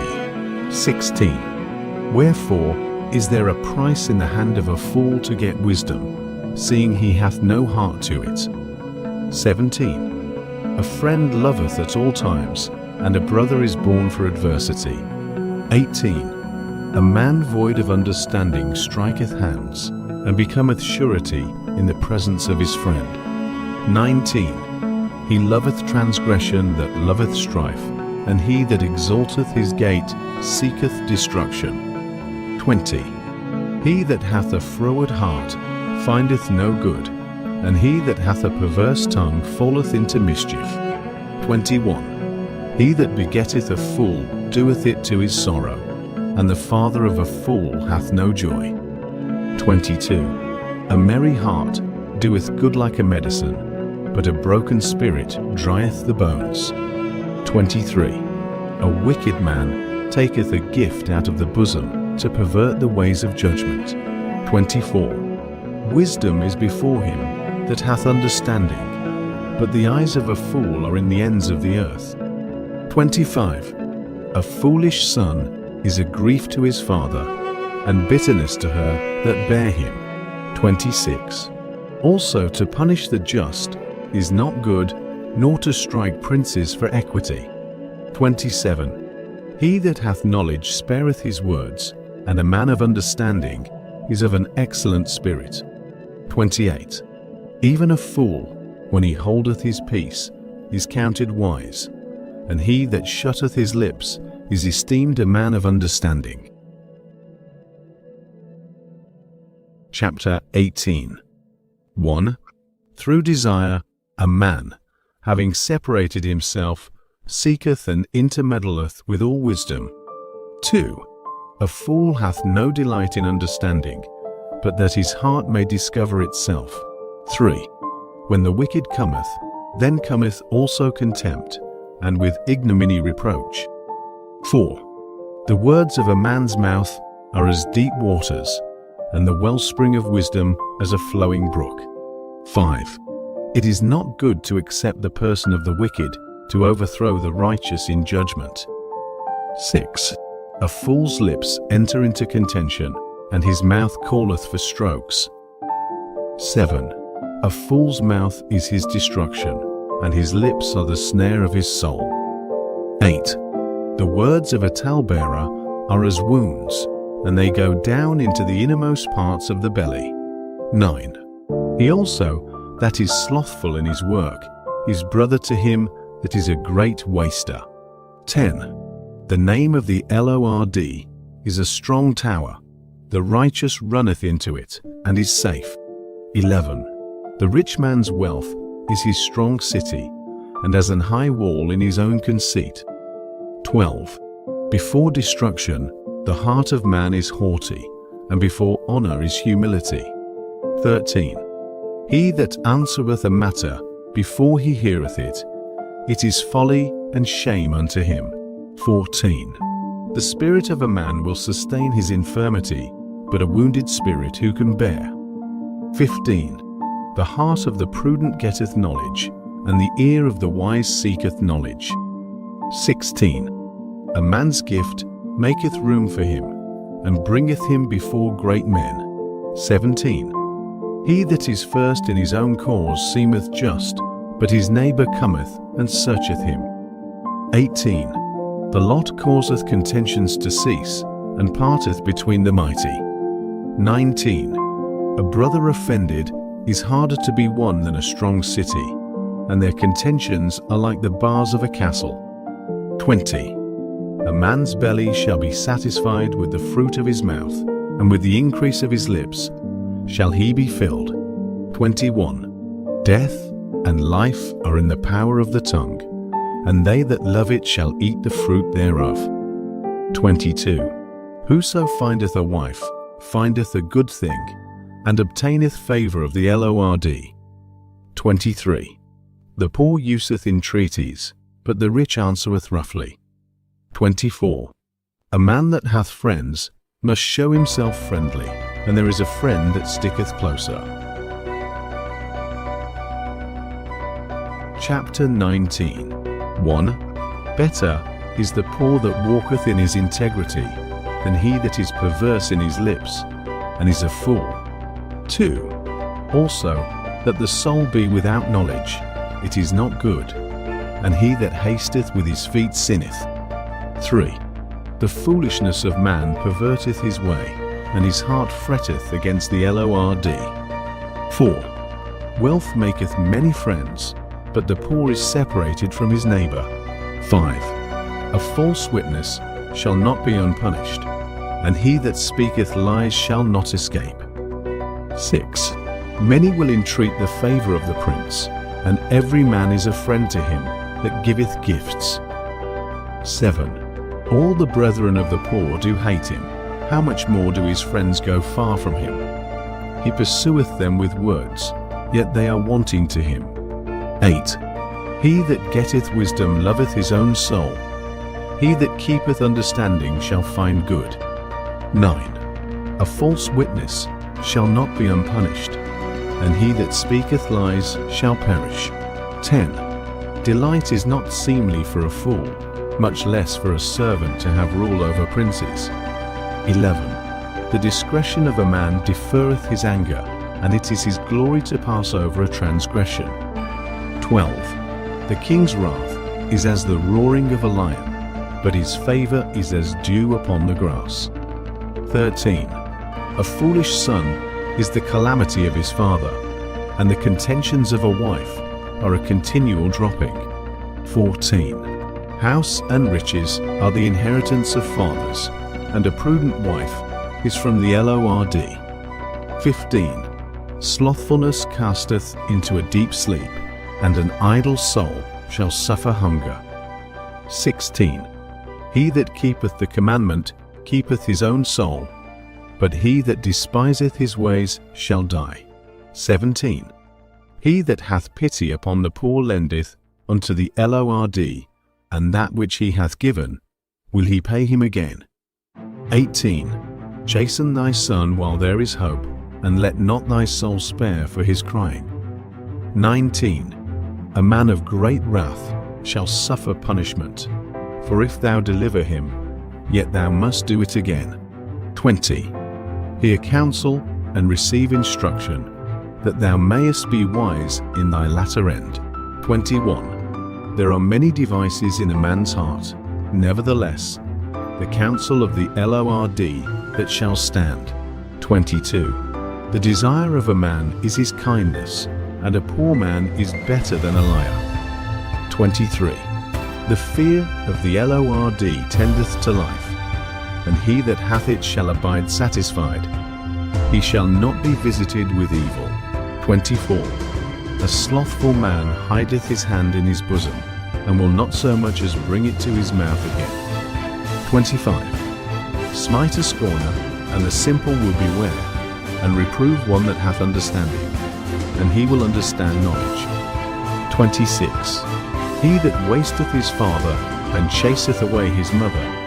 S1: 16. Wherefore is there a price in the hand of a fool to get wisdom, seeing he hath no heart to it? 17. A friend loveth at all times, and a brother is born for adversity. 18. A man void of understanding striketh hands, and becometh surety in the presence of his friend. 19. He loveth transgression that loveth strife, and he that exalteth his gate seeketh destruction. 20. He that hath a froward heart findeth no good, and he that hath a perverse tongue falleth into mischief. 21. He that begetteth a fool doeth it to his sorrow, and the father of a fool hath no joy. 22. A merry heart doeth good like a medicine, but a broken spirit drieth the bones. 23. A wicked man taketh a gift out of the bosom to pervert the ways of judgment. 24. Wisdom is before him that hath understanding, but the eyes of a fool are in the ends of the earth. 25. A foolish son is a grief to his father, and bitterness to her that bare him. 26. Also to punish the just is not good, nor to strike princes for equity. 27. He that hath knowledge spareth his words, and a man of understanding is of an excellent spirit. 28. Even a fool, when he holdeth his peace, is counted wise, and he that shutteth his lips is esteemed a man of understanding. Chapter 18. 1. Through desire, a man, having separated himself, seeketh and intermeddleth with all wisdom. 2. A fool hath no delight in understanding, but that his heart may discover itself. 3. When the wicked cometh, then cometh also contempt, and with ignominy reproach. 4. The words of a man's mouth are as deep waters, and the wellspring of wisdom as a flowing brook. 5. It is not good to accept the person of the wicked, to overthrow the righteous in judgment. 6. A fool's lips enter into contention, and his mouth calleth for strokes. 7. A fool's mouth is his destruction, and his lips are the snare of his soul. 8. The words of a talebearer are as wounds, and they go down into the innermost parts of the belly. 9. He also that is slothful in his work is brother to him that is a great waster. 10. The name of the Lord is a strong tower. The righteous runneth into it, and is safe. 11. The rich man's wealth is his strong city, and as an high wall in his own conceit. 12. Before destruction, the heart of man is haughty, and before honor is humility. 13. He that answereth a matter before he heareth it, it is folly and shame unto him. 14. The spirit of a man will sustain his infirmity, but a wounded spirit who can bear? 15. The heart of the prudent getteth knowledge, and the ear of the wise seeketh knowledge. 16. A man's gift maketh room for him, and bringeth him before great men. 17. He that is first in his own cause seemeth just, but his neighbour cometh and searcheth him. 18. The lot causeth contentions to cease, and parteth between the mighty. 19. A brother offended is harder to be won than a strong city, and their contentions are like the bars of a castle. 20. A man's belly shall be satisfied with the fruit of his mouth, and with the increase of his lips shall he be filled. 21. Death and life are in the power of the tongue, and they that love it shall eat the fruit thereof. 22. Whoso findeth a wife findeth a good thing, and obtaineth favour of the Lord. 23. The poor useth entreaties, but the rich answereth roughly. 24. A man that hath friends must show himself friendly, and there is a friend that sticketh closer. Chapter 19. 1. Better is the poor that walketh in his integrity than he that is perverse in his lips, and is a fool. 2. Also, that the soul be without knowledge, it is not good, and he that hasteth with his feet sinneth. 3. The foolishness of man perverteth his way, and his heart fretteth against the Lord. 4. Wealth maketh many friends, but the poor is separated from his neighbour. 5. A false witness shall not be unpunished, and he that speaketh lies shall not escape. 6. Many will entreat the favour of the prince, and every man is a friend to him that giveth gifts. 7. All the brethren of the poor do hate him, how much more do his friends go far from him? He pursueth them with words, yet they are wanting to him. 8. He that getteth wisdom loveth his own soul. He that keepeth understanding shall find good. 9. A false witness shall not be unpunished, and he that speaketh lies shall perish. 10. Delight is not seemly for a fool, much less for a servant to have rule over princes. 11. The discretion of a man deferreth his anger, and it is his glory to pass over a transgression. 12. The king's wrath is as the roaring of a lion, but his favor is as dew upon the grass. 13. A foolish son is the calamity of his father, and the contentions of a wife are a continual dropping. 14. House and riches are the inheritance of fathers, and a prudent wife is from the Lord. 15. Slothfulness casteth into a deep sleep, and an idle soul shall suffer hunger. 16. He that keepeth the commandment keepeth his own soul, but he that despiseth his ways shall die. 17. He that hath pity upon the poor lendeth unto the Lord, and that which he hath given will he pay him again. 18. Chasten thy son while there is hope, and let not thy soul spare for his crying. 19. A man of great wrath shall suffer punishment, for if thou deliver him, yet thou must do it again. 20. Hear counsel and receive instruction, that thou mayest be wise in thy latter end. 21. There are many devices in a man's heart, nevertheless, the counsel of the Lord that shall stand. 22. The desire of a man is his kindness, and a poor man is better than a liar. 23. The fear of the Lord tendeth to life, and he that hath it shall abide satisfied. He shall not be visited with evil. 24. A slothful man hideth his hand in his bosom, and will not so much as bring it to his mouth again. 25. Smite a scorner, and the simple will beware, and reprove one that hath understanding, and he will understand knowledge. 26. He that wasteth his father, and chaseth away his mother,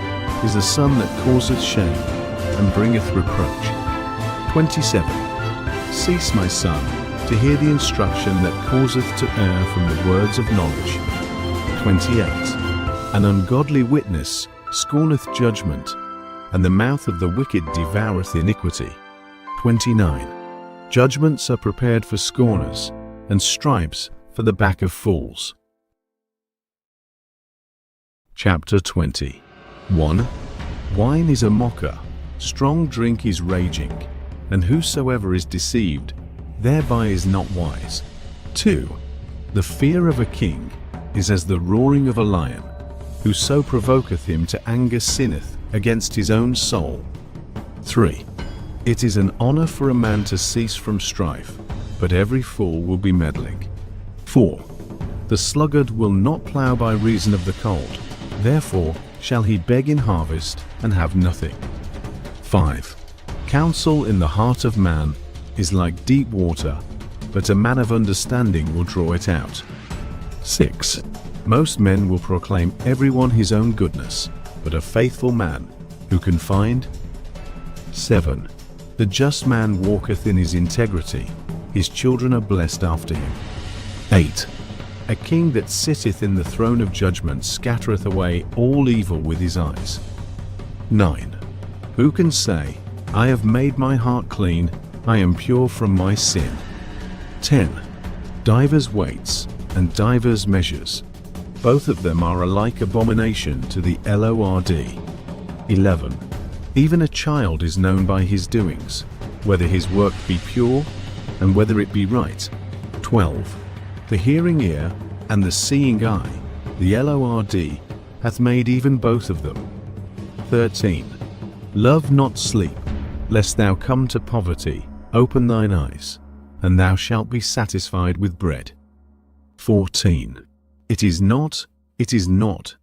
S1: is a son that causeth shame, and bringeth reproach. 27. Cease, my son, to hear the instruction that causeth to err from the words of knowledge. 28. An ungodly witness scorneth judgment, and the mouth of the wicked devoureth iniquity. 29. Judgments are prepared for scorners, and stripes for the back of fools. Chapter 20. 1. Wine is a mocker, strong drink is raging, and whosoever is deceived, thereby is not wise. 2. The fear of a king is as the roaring of a lion, whoso provoketh him to anger sinneth against his own soul. 3. It is an honor for a man to cease from strife, but every fool will be meddling. 4. The sluggard will not plough by reason of the cold, therefore shall he beg in harvest and have nothing. 5. Counsel in the heart of man is like deep water, but a man of understanding will draw it out. 6. Most men will proclaim everyone his own goodness, but a faithful man who can find? 7. The just man walketh in his integrity, his children are blessed after him. 8. A king that sitteth in the throne of judgment scattereth away all evil with his eyes. 9. Who can say, I have made my heart clean, I am pure from my sin? 10. Divers weights and divers measures, both of them are alike abomination to the Lord. 11. Even a child is known by his doings, whether his work be pure, and whether it be right. 12. The hearing ear and the seeing eye, the Lord hath made even both of them. 13. Love not sleep, lest thou come to poverty. Open thine eyes, and thou shalt be satisfied with bread. 14. It is not,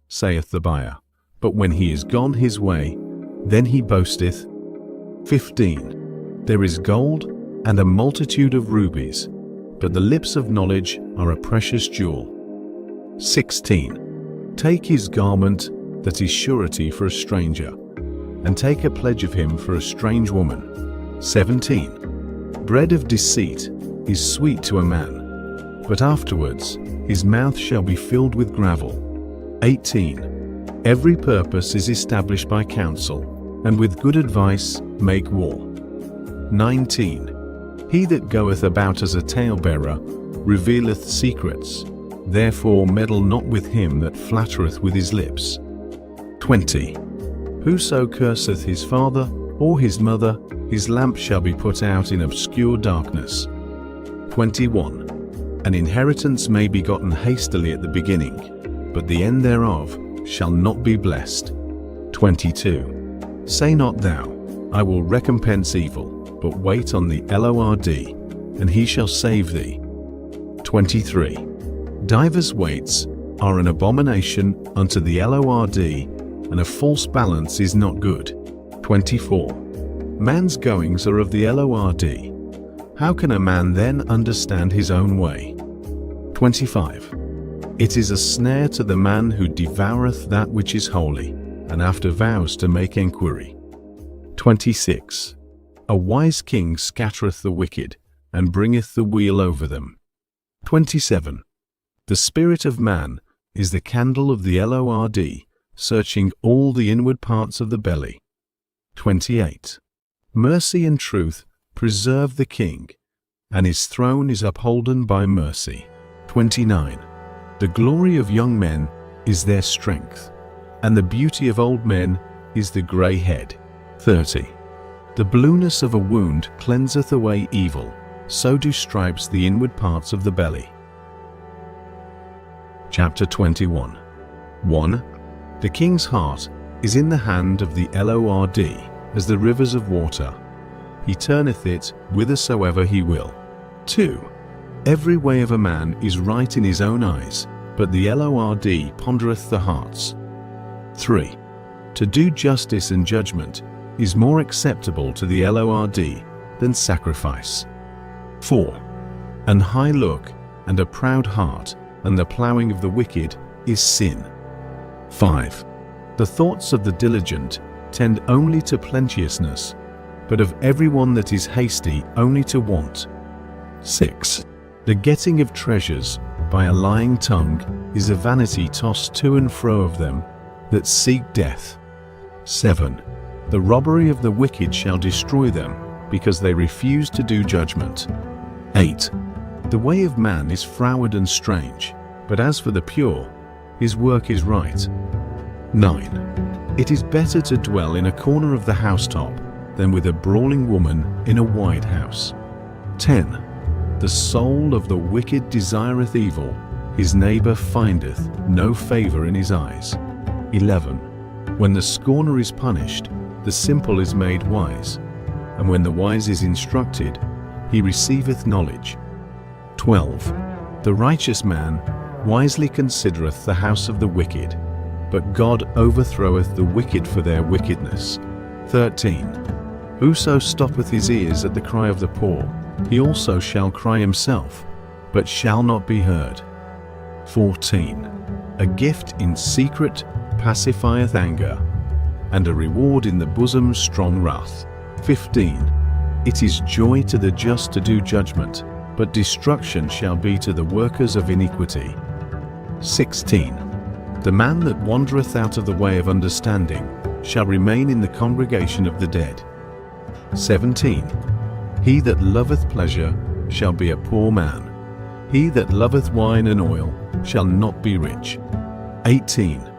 S1: saith the buyer, but when he is gone his way, then he boasteth. 15. There is gold and a multitude of rubies, but the lips of knowledge are a precious jewel. 16. Take his garment that is surety for a stranger, and take a pledge of him for a strange woman. 17. Bread of deceit is sweet to a man, but afterwards his mouth shall be filled with gravel. 18. Every purpose is established by counsel, and with good advice make war. 19. He that goeth about as a talebearer revealeth secrets, therefore meddle not with him that flattereth with his lips. 20. Whoso curseth his father or his mother, his lamp shall be put out in obscure darkness. 21. An inheritance may be gotten hastily at the beginning, but the end thereof shall not be blessed. 22. Say not thou, I will recompense evil, but wait on the Lord, and he shall save thee. 23. Divers weights are an abomination unto the Lord, and a false balance is not good. 24. Man's goings are of the Lord. How can a man then understand his own way? 25. It is a snare to the man who devoureth that which is holy, and after vows to make enquiry. 26. A wise king scattereth the wicked, and bringeth the wheel over them. 27. The spirit of man is the candle of the Lord, searching all the inward parts of the belly. 28. Mercy and truth preserve the king, and his throne is upholden by mercy. 29. The glory of young men is their strength, and the beauty of old men is the grey head. 30. The blueness of a wound cleanseth away evil, so do stripes the inward parts of the belly. Chapter 21. 1. The king's heart is in the hand of the Lord, as the rivers of water. He turneth it whithersoever he will. 2. Every way of a man is right in his own eyes, but the Lord pondereth the hearts. 3. To do justice and judgment is more acceptable to the Lord than sacrifice. 4. An high look and a proud heart and the ploughing of the wicked is sin. 5. The thoughts of the diligent tend only to plenteousness, but of everyone that is hasty only to want. 6. The getting of treasures by a lying tongue is a vanity tossed to and fro of them that seek death. 7. The robbery of the wicked shall destroy them, because they refuse to do judgment. 8. The way of man is froward and strange, but as for the pure, his work is right. 9. It is better to dwell in a corner of the housetop than with a brawling woman in a wide house. 10. The soul of the wicked desireth evil, his neighbor findeth no favor in his eyes. 11. When the scorner is punished, the simple is made wise, and when the wise is instructed, he receiveth knowledge. 12. The righteous man wisely considereth the house of the wicked, but God overthroweth the wicked for their wickedness. 13. Whoso stoppeth his ears at the cry of the poor, he also shall cry himself, but shall not be heard. 14. A gift in secret pacifieth anger, and a reward in the bosom strong wrath. 15. It is joy to the just to do judgment, but destruction shall be to the workers of iniquity. 16. The man that wandereth out of the way of understanding shall remain in the congregation of the dead. 17. He that loveth pleasure shall be a poor man. He that loveth wine and oil shall not be rich. 18.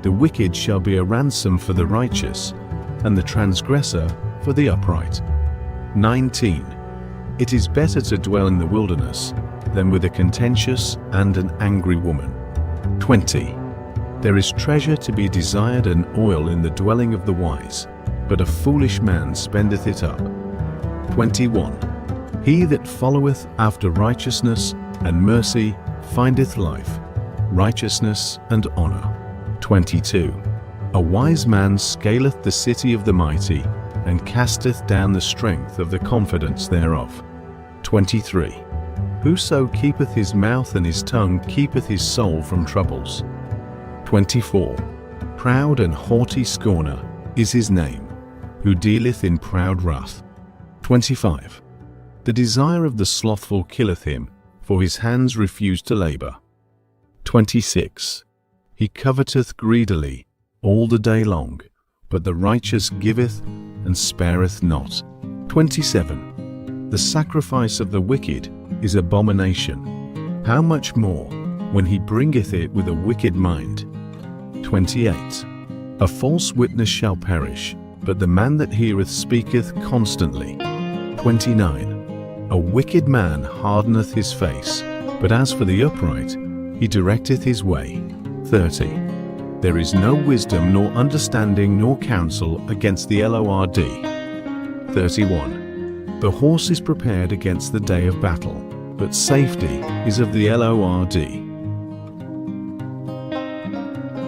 S1: The wicked shall be a ransom for the righteous, and the transgressor for the upright. 19. It is better to dwell in the wilderness than with a contentious and an angry woman. 20. There is treasure to be desired and oil in the dwelling of the wise, but a foolish man spendeth it up. 21. He that followeth after righteousness and mercy findeth life, righteousness and honor. 22. A wise man scaleth the city of the mighty, and casteth down the strength of the confidence thereof. 23. Whoso keepeth his mouth and his tongue keepeth his soul from troubles. 24. Proud and haughty scorner is his name, who dealeth in proud wrath. 25. The desire of the slothful killeth him, for his hands refuse to labor. 26. He coveteth greedily all the day long, but the righteous giveth and spareth not. 27. The sacrifice of the wicked is abomination. How much more when he bringeth it with a wicked mind? 28. A false witness shall perish, but the man that heareth speaketh constantly. 29. A wicked man hardeneth his face, but as for the upright, he directeth his way. 30. There is no wisdom nor understanding nor counsel against the Lord. 31. The horse is prepared against the day of battle, but safety is of the Lord.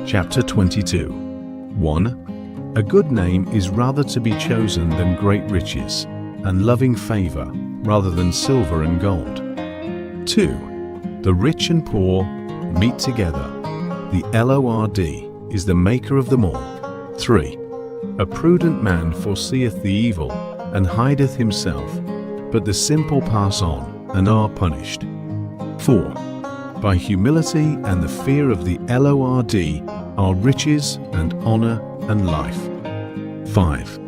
S1: Chapter 22. 1. A good name is rather to be chosen than great riches, and loving favor rather than silver and gold. 2. The rich and poor meet together. The Lord is the maker of them all. 3. A prudent man foreseeth the evil, and hideth himself, but the simple pass on, and are punished. 4. By humility and the fear of the Lord are riches and honor and life. 5.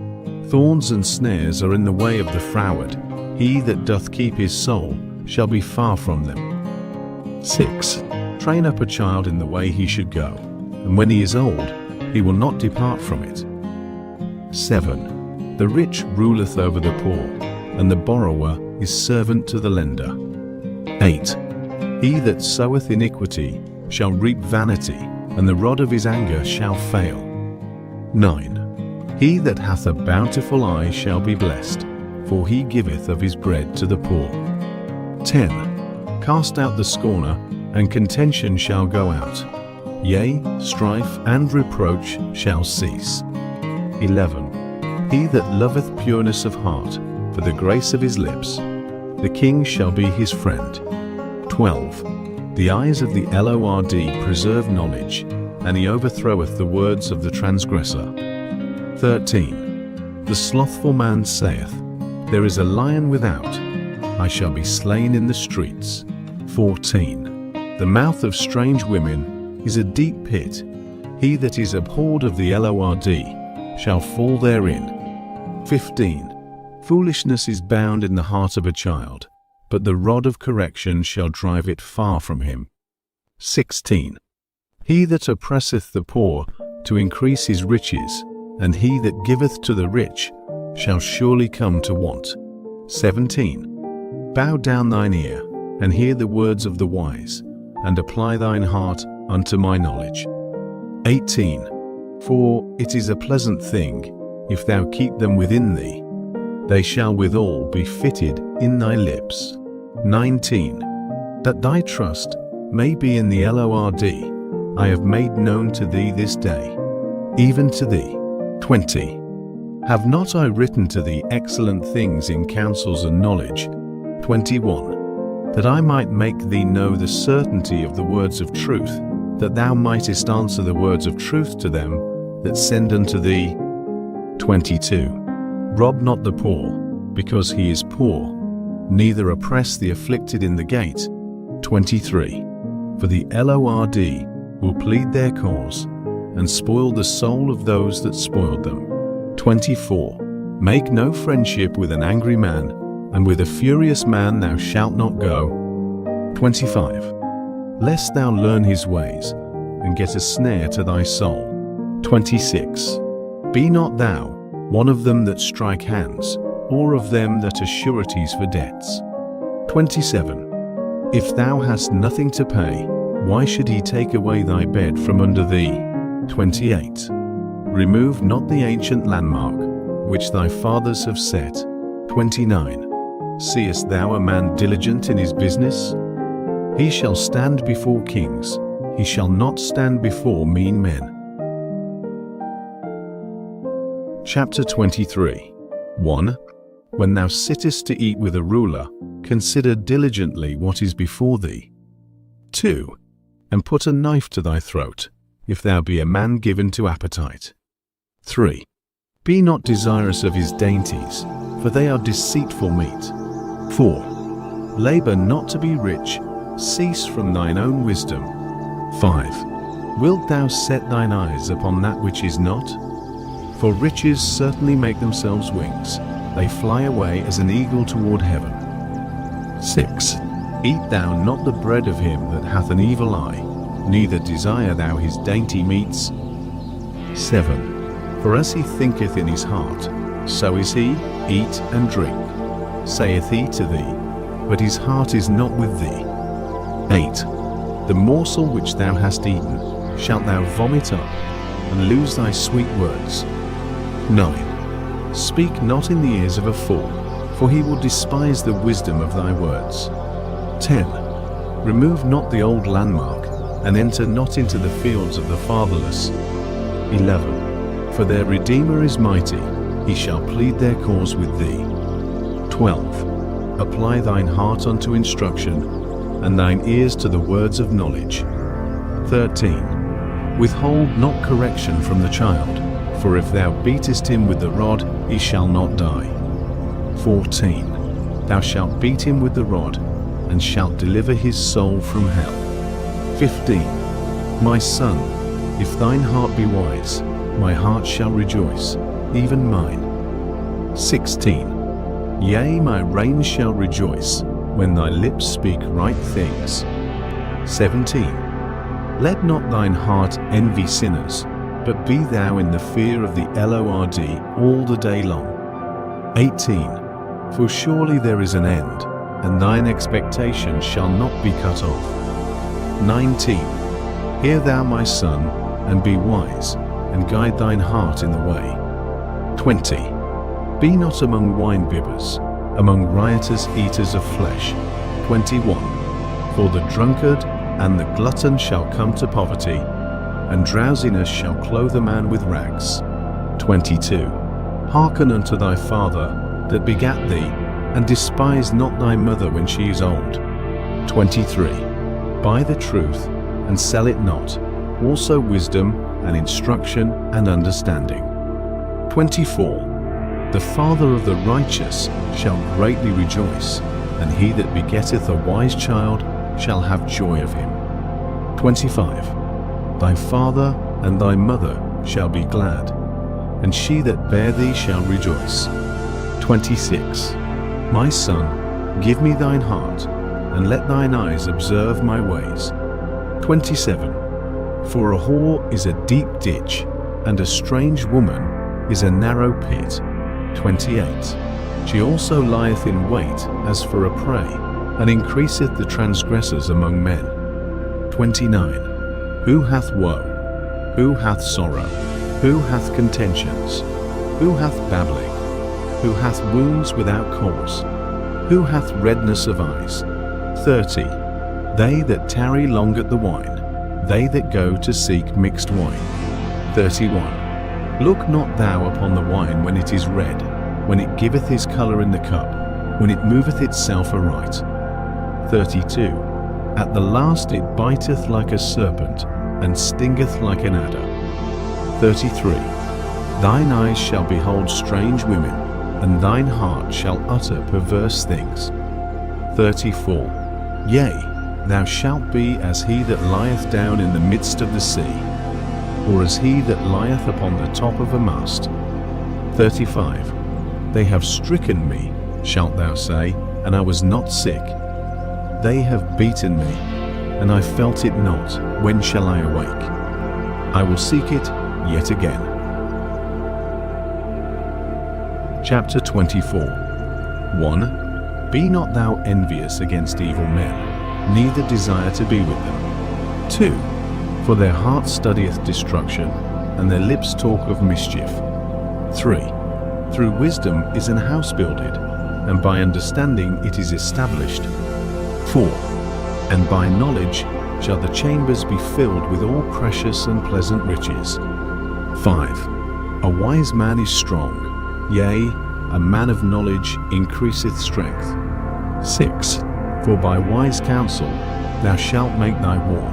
S1: Thorns and snares are in the way of the froward. He that doth keep his soul shall be far from them. 6. Train up a child in the way he should go, and when he is old, he will not depart from it. 7. The rich ruleth over the poor, and the borrower is servant to the lender. 8. He that soweth iniquity shall reap vanity, and the rod of his anger shall fail. 9. He that hath a bountiful eye shall be blessed, for he giveth of his bread to the poor. 10. Cast out the scorner, and contention shall go out. Yea, strife and reproach shall cease. 11. He that loveth pureness of heart, for the grace of his lips, the king shall be his friend. 12. The eyes of the Lord preserve knowledge, and he overthroweth the words of the transgressor. 13. The slothful man saith, There is a lion without, I shall be slain in the streets. 14. The mouth of strange women is a deep pit. He that is abhorred of the Lord shall fall therein. 15. Foolishness is bound in the heart of a child, but the rod of correction shall drive it far from him. 16. He that oppresseth the poor to increase his riches, and he that giveth to the rich shall surely come to want. 17. Bow down thine ear, and hear the words of the wise, and apply thine heart unto my knowledge. 18. For it is a pleasant thing, if thou keep them within thee, they shall withal be fitted in thy lips. 19. That thy trust may be in the Lord, I have made known to thee this day, even to thee. 20. Have not I written to thee excellent things in counsels and knowledge? 21. That I might make thee know the certainty of the words of truth, that thou mightest answer the words of truth to them that send unto thee. 22. Rob not the poor, because he is poor, neither oppress the afflicted in the gate. 23. For the Lord will plead their cause, and spoil the soul of those that spoiled them. 24. Make no friendship with an angry man, and with a furious man thou shalt not go. 25. Lest thou learn his ways, and get a snare to thy soul. 26. Be not thou one of them that strike hands, or of them that are sureties for debts. 27. If thou hast nothing to pay, why should he take away thy bed from under thee? 28. Remove not the ancient landmark, which thy fathers have set. 29. Seest thou a man diligent in his business? He shall stand before kings, he shall not stand before mean men. Chapter 23. 1. When thou sittest to eat with a ruler, consider diligently what is before thee. 2. And put a knife to thy throat, if thou be a man given to appetite. 3. Be not desirous of his dainties, for they are deceitful meat. 4. Labor not to be rich, cease from thine own wisdom. 5. Wilt thou set thine eyes upon that which is not? For riches certainly make themselves wings, they fly away as an eagle toward heaven. 6. Eat thou not the bread of him that hath an evil eye, neither desire thou his dainty meats. 7. For as he thinketh in his heart, so is he, eat and drink, saith he to thee, but his heart is not with thee. 8. The morsel which thou hast eaten shalt thou vomit up, and lose thy sweet words. 9. Speak not in the ears of a fool, for he will despise the wisdom of thy words. 10. Remove not the old landmark, and enter not into the fields of the fatherless. 11. For their Redeemer is mighty, he shall plead their cause with thee. 12. Apply thine heart unto instruction, and thine ears to the words of knowledge. 13. Withhold not correction from the child, for if thou beatest him with the rod, he shall not die. 14. Thou shalt beat him with the rod, and shalt deliver his soul from hell. 15. My son, if thine heart be wise, my heart shall rejoice, even mine. 16. Yea, my reins shall rejoice, when thy lips speak right things. 17. Let not thine heart envy sinners, but be thou in the fear of the Lord all the day long. 18. For surely there is an end, and thine expectation shall not be cut off. 19. Hear thou, my son, and be wise, and guide thine heart in the way. 20. Be not among wine-bibbers, among riotous eaters of flesh. 21. For the drunkard and the glutton shall come to poverty, and drowsiness shall clothe a man with rags. 22. Hearken unto thy father that begat thee, and despise not thy mother when she is old. 23. Buy the truth, and sell it not, also wisdom, and instruction, and understanding. 24. The father of the righteous shall greatly rejoice, and he that begetteth a wise child shall have joy of him. 25. Thy father and thy mother shall be glad, and she that bare thee shall rejoice. 26. My son, give me thine heart, and let thine eyes observe my ways. 27. For a whore is a deep ditch, and a strange woman is a narrow pit. 28. She also lieth in wait as for a prey, and increaseth the transgressors among men. 29. Who hath woe? Who hath sorrow? Who hath contentions? Who hath babbling? Who hath wounds without cause? Who hath redness of eyes? 30. They that tarry long at the wine, they that go to seek mixed wine. 31. Look not thou upon the wine when it is red, when it giveth his colour in the cup, when it moveth itself aright. 32. At the last it biteth like a serpent, and stingeth like an adder. 33. Thine eyes shall behold strange women, and thine heart shall utter perverse things. 34. Yea, thou shalt be as he that lieth down in the midst of the sea, or as he that lieth upon the top of a mast. 35. They have stricken me, shalt thou say, and I was not sick. They have beaten me, and I felt it not. When shall I awake? I will seek it yet again. Chapter 24. 1. Be not thou envious against evil men, neither desire to be with them. 2. For their heart studieth destruction, and their lips talk of mischief. 3. Through wisdom is an house builded, and by understanding it is established. 4. And by knowledge shall the chambers be filled with all precious and pleasant riches. 5. A wise man is strong, yea, a man of knowledge increaseth strength. 6. For by wise counsel thou shalt make thy war,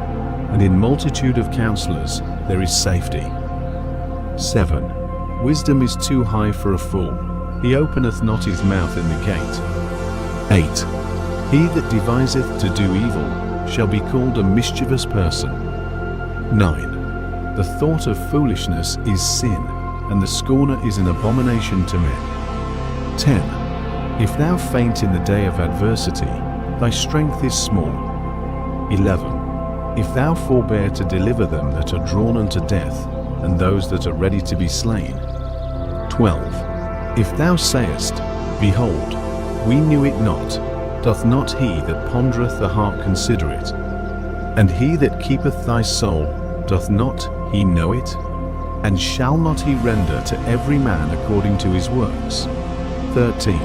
S1: and in multitude of counselors there is safety. 7. Wisdom is too high for a fool, he openeth not his mouth in the gate. 8. He that deviseth to do evil shall be called a mischievous person. 9. The thought of foolishness is sin, and the scorner is an abomination to men. 10. If thou faint in the day of adversity, thy strength is small. 11. If thou forbear to deliver them that are drawn unto death, and those that are ready to be slain. 12. If thou sayest, Behold, we knew it not, doth not he that pondereth the heart consider it? And he that keepeth thy soul, doth not he know it? And shall not he render to every man according to his works? 13.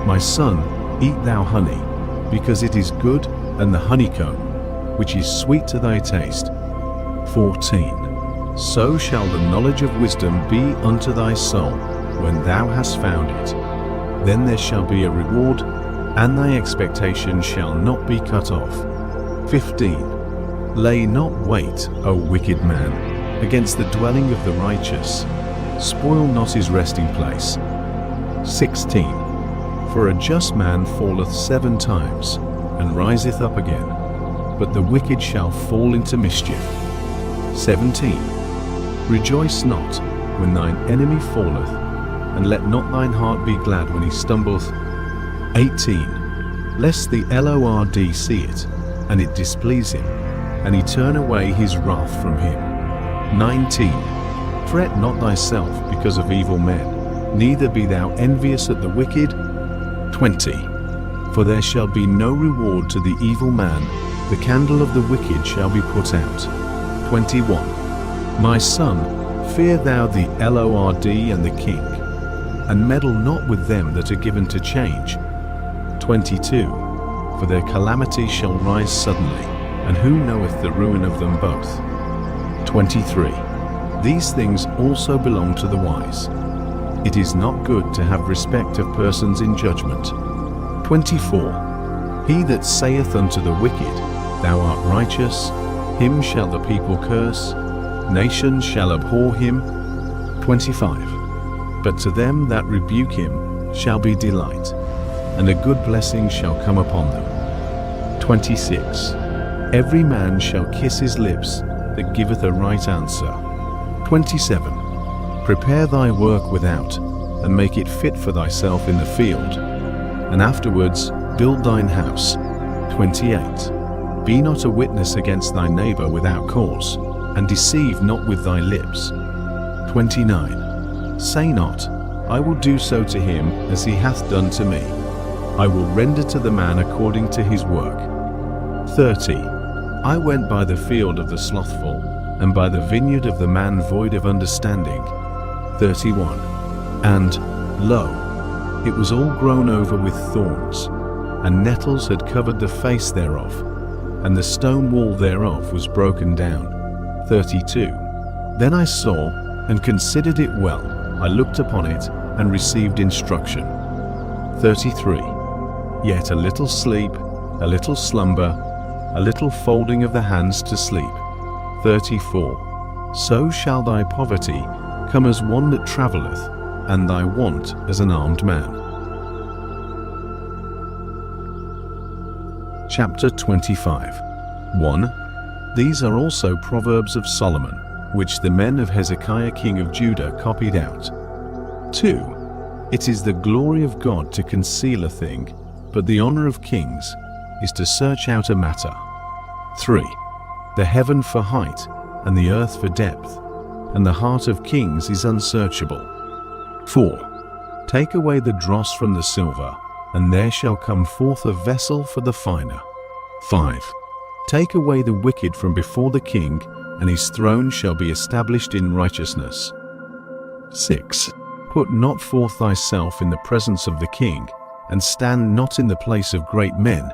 S1: My son, eat thou honey, because it is good, and the honeycomb, which is sweet to thy taste. 14. So shall the knowledge of wisdom be unto thy soul, when thou hast found it. Then there shall be a reward, and thy expectation shall not be cut off. 15. Lay not wait, O wicked man, against the dwelling of the righteous. Spoil not his resting place. 16. For a just man falleth 7 times, and riseth up again, but the wicked shall fall into mischief. 17. Rejoice not when thine enemy falleth, and let not thine heart be glad when he stumbleth. 18. Lest the Lord see it, and it displease him, and he turn away his wrath from him. 19. Fret not thyself because of evil men, neither be thou envious at the wicked. 20. For there shall be no reward to the evil man, the candle of the wicked shall be put out. 21. My son, fear thou the Lord and the king, and meddle not with them that are given to change. 22. For their calamity shall rise suddenly, and who knoweth the ruin of them both? 23. These things also belong to the wise. It is not good to have respect of persons in judgment. 24. He that saith unto the wicked, Thou art righteous, him shall the people curse, nations shall abhor him. 25. But to them that rebuke him shall be delight, and a good blessing shall come upon them. 26. Every man shall kiss his lips that giveth a right answer. 27. Prepare thy work without, and make it fit for thyself in the field, and afterwards build thine house. 28. Be not a witness against thy neighbor without cause, and deceive not with thy lips. 29. Say not, I will do so to him as he hath done to me. I will render to the man according to his work. 30. I went by the field of the slothful, and by the vineyard of the man void of understanding. 31. And, lo, it was all grown over with thorns, and nettles had covered the face thereof, and the stone wall thereof was broken down. 32. Then I saw, and considered it well. I looked upon it, and received instruction. 33. Yet a little sleep, a little slumber, a little folding of the hands to sleep. 34. So shall thy poverty come as one that travelleth, and thy want as an armed man. Chapter 25. 1. These are also Proverbs of Solomon, which the men of Hezekiah king of Judah copied out. 2. It is the glory of God to conceal a thing, but the honor of kings is to search out a matter. 3. The heaven for height, and the earth for depth, and the heart of kings is unsearchable. 4. Take away the dross from the silver, and there shall come forth a vessel for the finer. 5. Take away the wicked from before the king, and his throne shall be established in righteousness. 6. Put not forth thyself in the presence of the king, and stand not in the place of great men.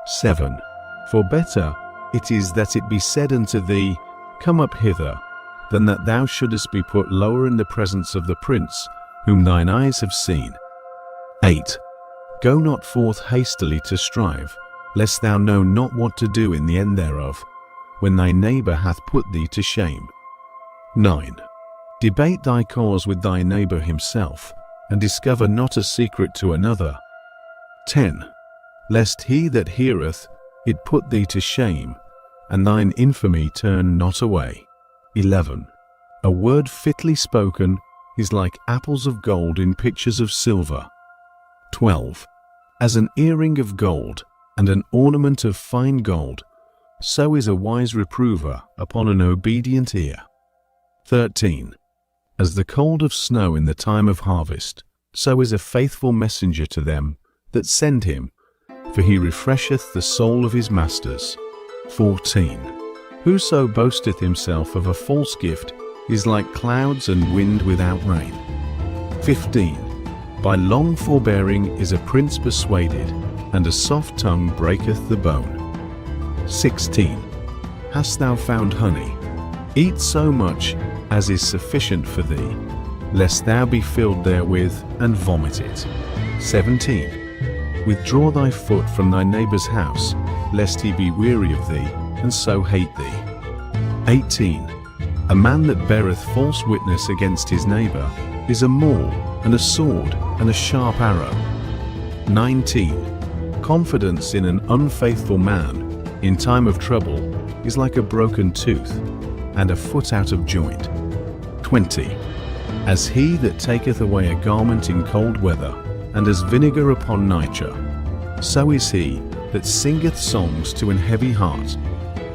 S1: 7. For better it is that it be said unto thee, Come up hither, than that thou shouldest be put lower in the presence of the prince, whom thine eyes have seen. 8. Go not forth hastily to strive, lest thou know not what to do in the end thereof, when thy neighbor hath put thee to shame. 9. Debate thy cause with thy neighbor himself, and discover not a secret to another. 10. Lest he that heareth it put thee to shame, and thine infamy turn not away. 11. A word fitly spoken is like apples of gold in pictures of silver. 12. As an earring of gold and an ornament of fine gold, so is a wise reprover upon an obedient ear. 13. As the cold of snow in the time of harvest, so is a faithful messenger to them that send him, for he refresheth the soul of his masters. 14. Whoso boasteth himself of a false gift is like clouds and wind without rain. 15. By long forbearing is a prince persuaded, and a soft tongue breaketh the bone. 16. Hast thou found honey? Eat so much as is sufficient for thee, lest thou be filled therewith and vomit it. 17. Withdraw thy foot from thy neighbor's house, lest he be weary of thee, and so hate thee. 18. A man that beareth false witness against his neighbor is a maul, and a sword, and a sharp arrow. 19. Confidence in an unfaithful man in time of trouble is like a broken tooth, and a foot out of joint. 20. As he that taketh away a garment in cold weather, and as vinegar upon nitre, so is he that singeth songs to an heavy heart.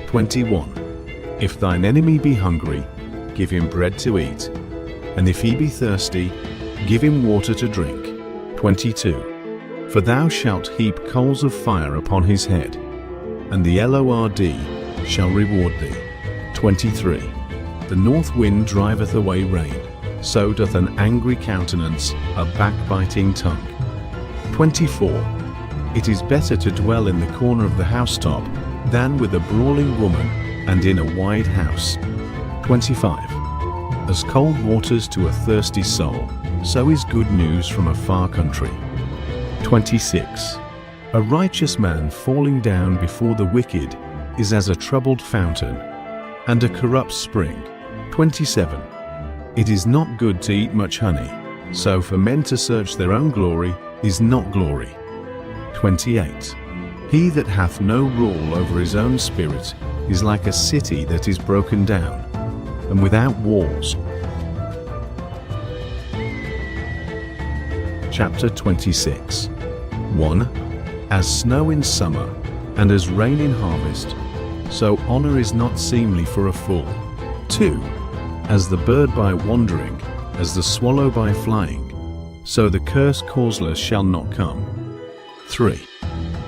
S1: 21. If thine enemy be hungry, give him bread to eat, and if he be thirsty, give him water to drink. 22. For thou shalt heap coals of fire upon his head, and the Lord shall reward thee. 23. The north wind driveth away rain, so doth an angry countenance a backbiting tongue. 24. It is better to dwell in the corner of the housetop than with a brawling woman and in a wide house. 25. As cold waters to a thirsty soul, so is good news from a far country. 26. A righteous man falling down before the wicked is as a troubled fountain, and a corrupt spring. 27. It is not good to eat much honey, so for men to search their own glory is not glory. 28. He that hath no rule over his own spirit is like a city that is broken down, and without walls. Chapter 26. 1. As snow in summer, and as rain in harvest, so honor is not seemly for a fool. 2. As the bird by wandering, as the swallow by flying, so the curse causeless shall not come. 3.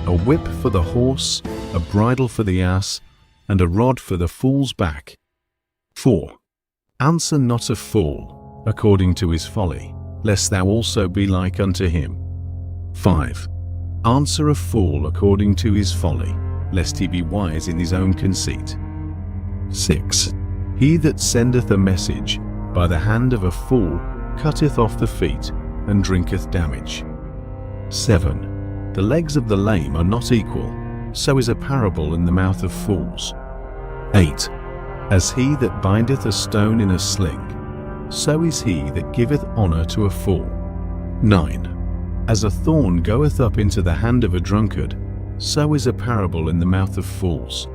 S1: A whip for the horse, a bridle for the ass, and a rod for the fool's back. 4. Answer not a fool according to his folly, lest thou also be like unto him. 5. Answer a fool according to his folly, lest he be wise in his own conceit. 6. He that sendeth a message by the hand of a fool cutteth off the feet, and drinketh damage. 7. The legs of the lame are not equal, so is a parable in the mouth of fools. 8. As he that bindeth a stone in a sling, so is he that giveth honor to a fool. 9. As a thorn goeth up into the hand of a drunkard, so is a parable in the mouth of fools.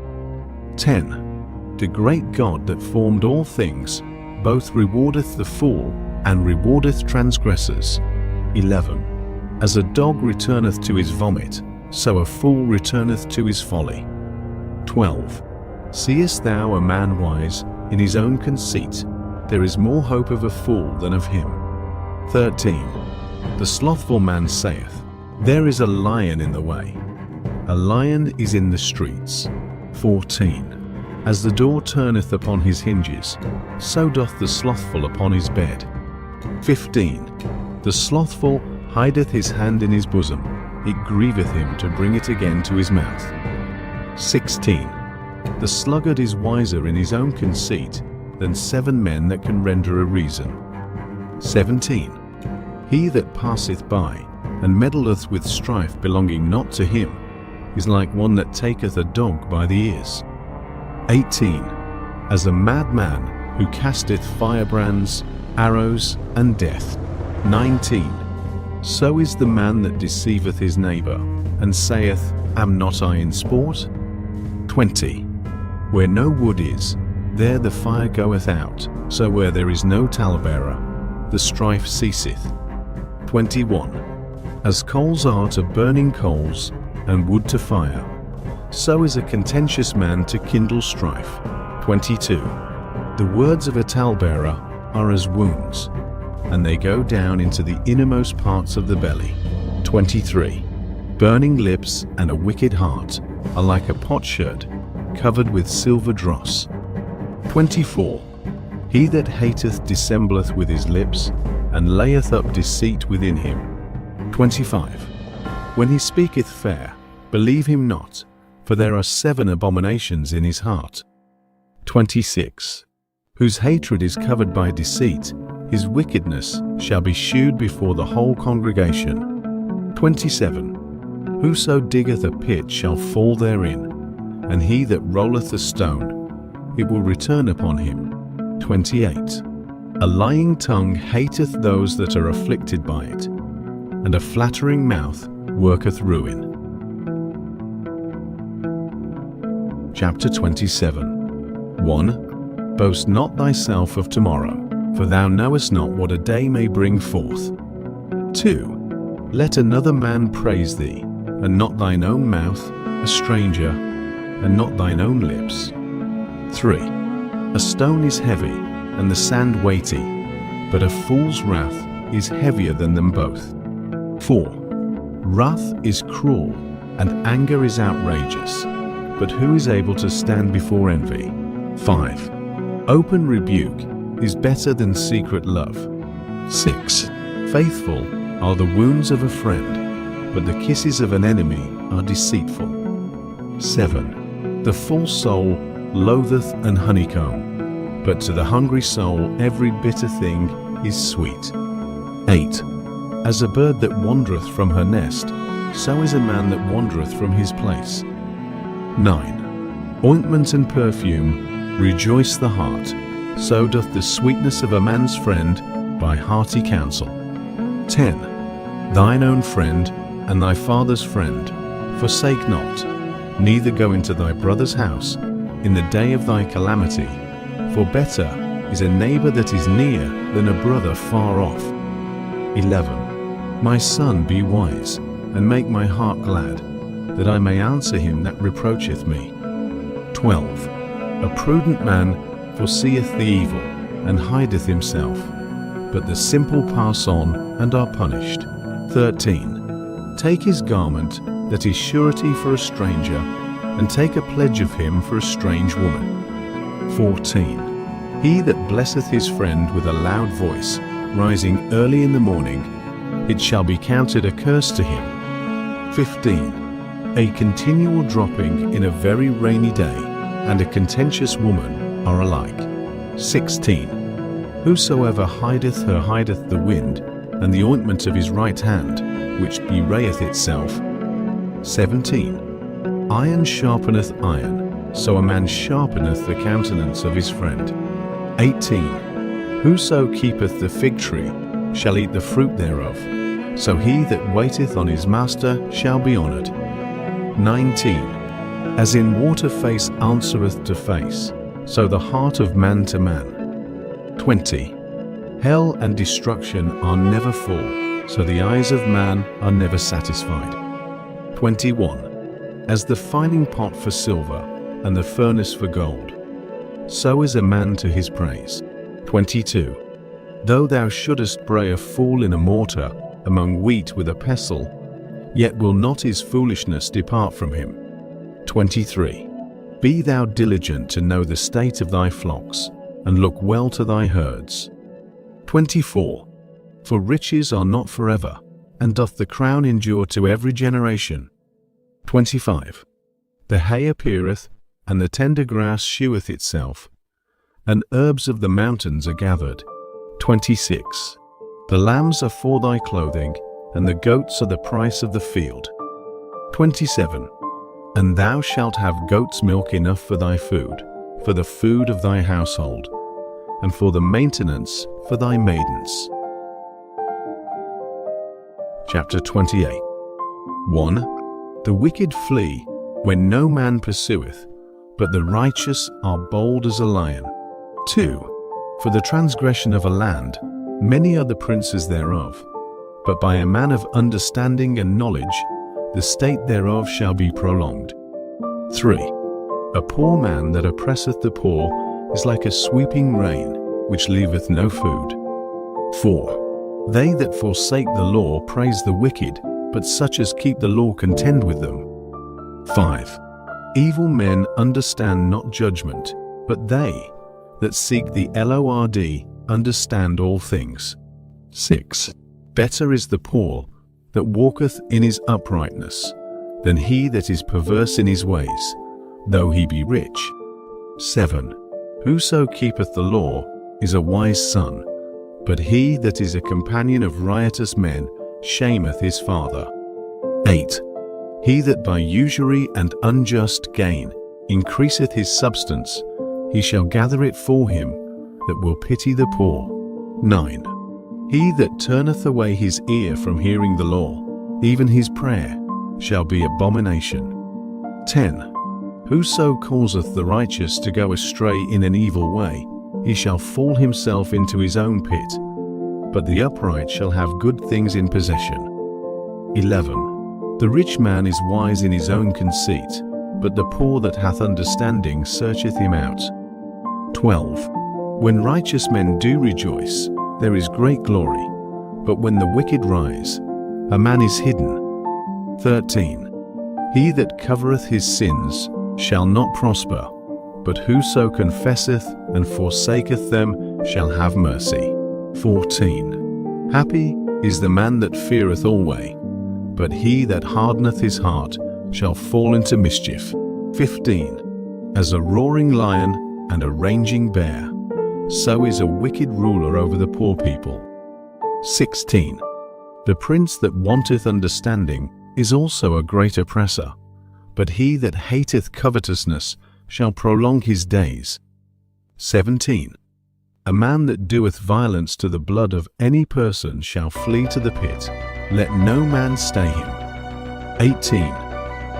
S1: 10. The great God that formed all things both rewardeth the fool and rewardeth transgressors. 11. As a dog returneth to his vomit, so a fool returneth to his folly. 12. Seest thou a man wise in his own conceit? There is more hope of a fool than of him. 13. The slothful man saith, there is a lion in the way. A lion is in the streets. 14. As the door turneth upon his hinges, so doth the slothful upon his bed. 15. The slothful hideth his hand in his bosom, it grieveth him to bring it again to his mouth. 16. The sluggard is wiser in his own conceit than 7 men that can render a reason. 17. He that passeth by, and meddleth with strife belonging not to him, is like one that taketh a dog by the ears. 18. As a madman who casteth firebrands, arrows, and death. 19. So is the man that deceiveth his neighbor, and saith, Am not I in sport? 20. Where no wood is, there the fire goeth out, so where there is no talebearer, the strife ceaseth. 21. As coals are to burning coals, and wood to fire, so is a contentious man to kindle strife. 22. The words of a talebearer are as wounds, and they go down into the innermost parts of the belly. 23. Burning lips and a wicked heart are like a potsherd covered with silver dross. 24. He that hateth dissembleth with his lips, and layeth up deceit within him. 25. When he speaketh fair, believe him not, for there are 7 abominations in his heart. 26. Whose hatred is covered by deceit, his wickedness shall be shewed before the whole congregation. 27. Whoso diggeth a pit shall fall therein, and he that rolleth a stone, it will return upon him. 28. A lying tongue hateth those that are afflicted by it, and a flattering mouth worketh ruin. Chapter 27. 1. Boast not thyself of tomorrow, for thou knowest not what a day may bring forth. 2. Let another man praise thee, and not thine own mouth, a stranger, and not thine own lips. 3. A stone is heavy, and the sand weighty, but a fool's wrath is heavier than them both. 4. Wrath is cruel, and anger is outrageous, but who is able to stand before envy? 5. Open rebuke is better than secret love. 6. Faithful are the wounds of a friend, but the kisses of an enemy are deceitful. 7. The full soul loatheth an honeycomb, but to the hungry soul every bitter thing is sweet. 8. As a bird that wandereth from her nest, so is a man that wandereth from his place. 9. Ointment and perfume rejoice the heart, so doth the sweetness of a man's friend by hearty counsel. 10. Thine own friend and thy father's friend forsake not, neither go into thy brother's house in the day of thy calamity, for better is a neighbor that is near than a brother far off. 11. My son, be wise, and make my heart glad, that I may answer him that reproacheth me. 12. A prudent man foreseeth the evil, and hideth himself, but the simple pass on and are punished. 13. Take his garment that is surety for a stranger, and take a pledge of him for a strange woman. 14. He that blesseth his friend with a loud voice, rising early in the morning, it shall be counted a curse to him. 15. A continual dropping in a very rainy day, and a contentious woman are alike. 16. Whosoever hideth her hideth the wind, and the ointment of his right hand, which bewrayeth itself. 17. Iron sharpeneth iron, so a man sharpeneth the countenance of his friend. 18. Whoso keepeth the fig tree shall eat the fruit thereof, so he that waiteth on his master shall be honoured. 19. As in water face answereth to face, so the heart of man to man. 20. Hell and destruction are never full, so the eyes of man are never satisfied. 21. As the fining pot for silver, and the furnace for gold, so is a man to his praise. 22. Though thou shouldest bray a fool in a mortar, among wheat with a pestle, yet will not his foolishness depart from him. 23. Be thou diligent to know the state of thy flocks, and look well to thy herds. 24. For riches are not forever, and doth the crown endure to every generation. 25. The hay appeareth, and the tender grass sheweth itself, and herbs of the mountains are gathered. 26. The lambs are for thy clothing, and the goats are the price of the field. 27. And thou shalt have goat's milk enough for thy food, for the food of thy household, and for the maintenance for thy maidens. Chapter 28. 1. The wicked flee when no man pursueth, but the righteous are bold as a lion. 2. For the transgression of a land, many are the princes thereof, but by a man of understanding and knowledge, the state thereof shall be prolonged. 3. A poor man that oppresseth the poor is like a sweeping rain, which leaveth no food. 4. They that forsake the law praise the wicked, but such as keep the law contend with them. 5. Evil men understand not judgment, but they that seek the Lord understand all things. 6. Better is the poor that walketh in his uprightness, than he that is perverse in his ways, though he be rich. 7. Whoso keepeth the law is a wise son, but he that is a companion of riotous men shameth his father. 8. He that by usury and unjust gain increaseth his substance, he shall gather it for him that will pity the poor. 9. He that turneth away his ear from hearing the law, even his prayer, shall be abomination. 10. Whoso causeth the righteous to go astray in an evil way, he shall fall himself into his own pit, but the upright shall have good things in possession. 11. The rich man is wise in his own conceit, but the poor that hath understanding searcheth him out. 12. When righteous men do rejoice, there is great glory, but when the wicked rise, a man is hidden. 13. He that covereth his sins shall not prosper, but whoso confesseth and forsaketh them shall have mercy. 14. Happy is the man that feareth alway, but he that hardeneth his heart shall fall into mischief. 15. As a roaring lion and a raging bear, so is a wicked ruler over the poor people. 16. The prince that wanteth understanding is also a great oppressor, but he that hateth covetousness shall prolong his days. 17. A man that doeth violence to the blood of any person shall flee to the pit, let no man stay him. 18.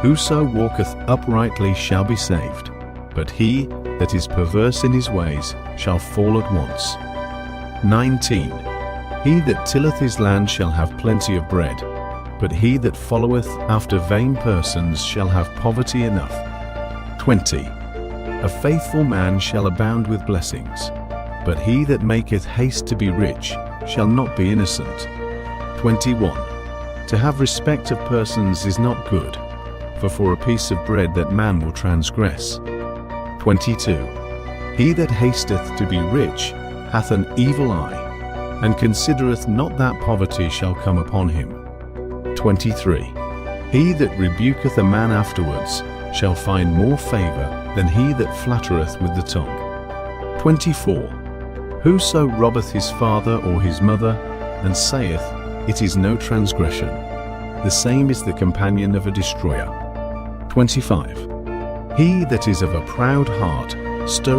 S1: Whoso walketh uprightly shall be saved, but he that is perverse in his ways shall fall at once. 19. He that tilleth his land shall have plenty of bread, but he that followeth after vain persons shall have poverty enough. 20. A faithful man shall abound with blessings, but he that maketh haste to be rich shall not be innocent. 21. To have respect of persons is not good, for a piece of bread that man will transgress. 22. He that hasteth to be rich hath an evil eye, and considereth not that poverty shall come upon him. 23. He that rebuketh a man afterwards shall find more favour than he that flattereth with the tongue. 24. Whoso robbeth his father or his mother, and saith, It is no transgression, the same is the companion of a destroyer. 25. He that is of a proud heart stirreth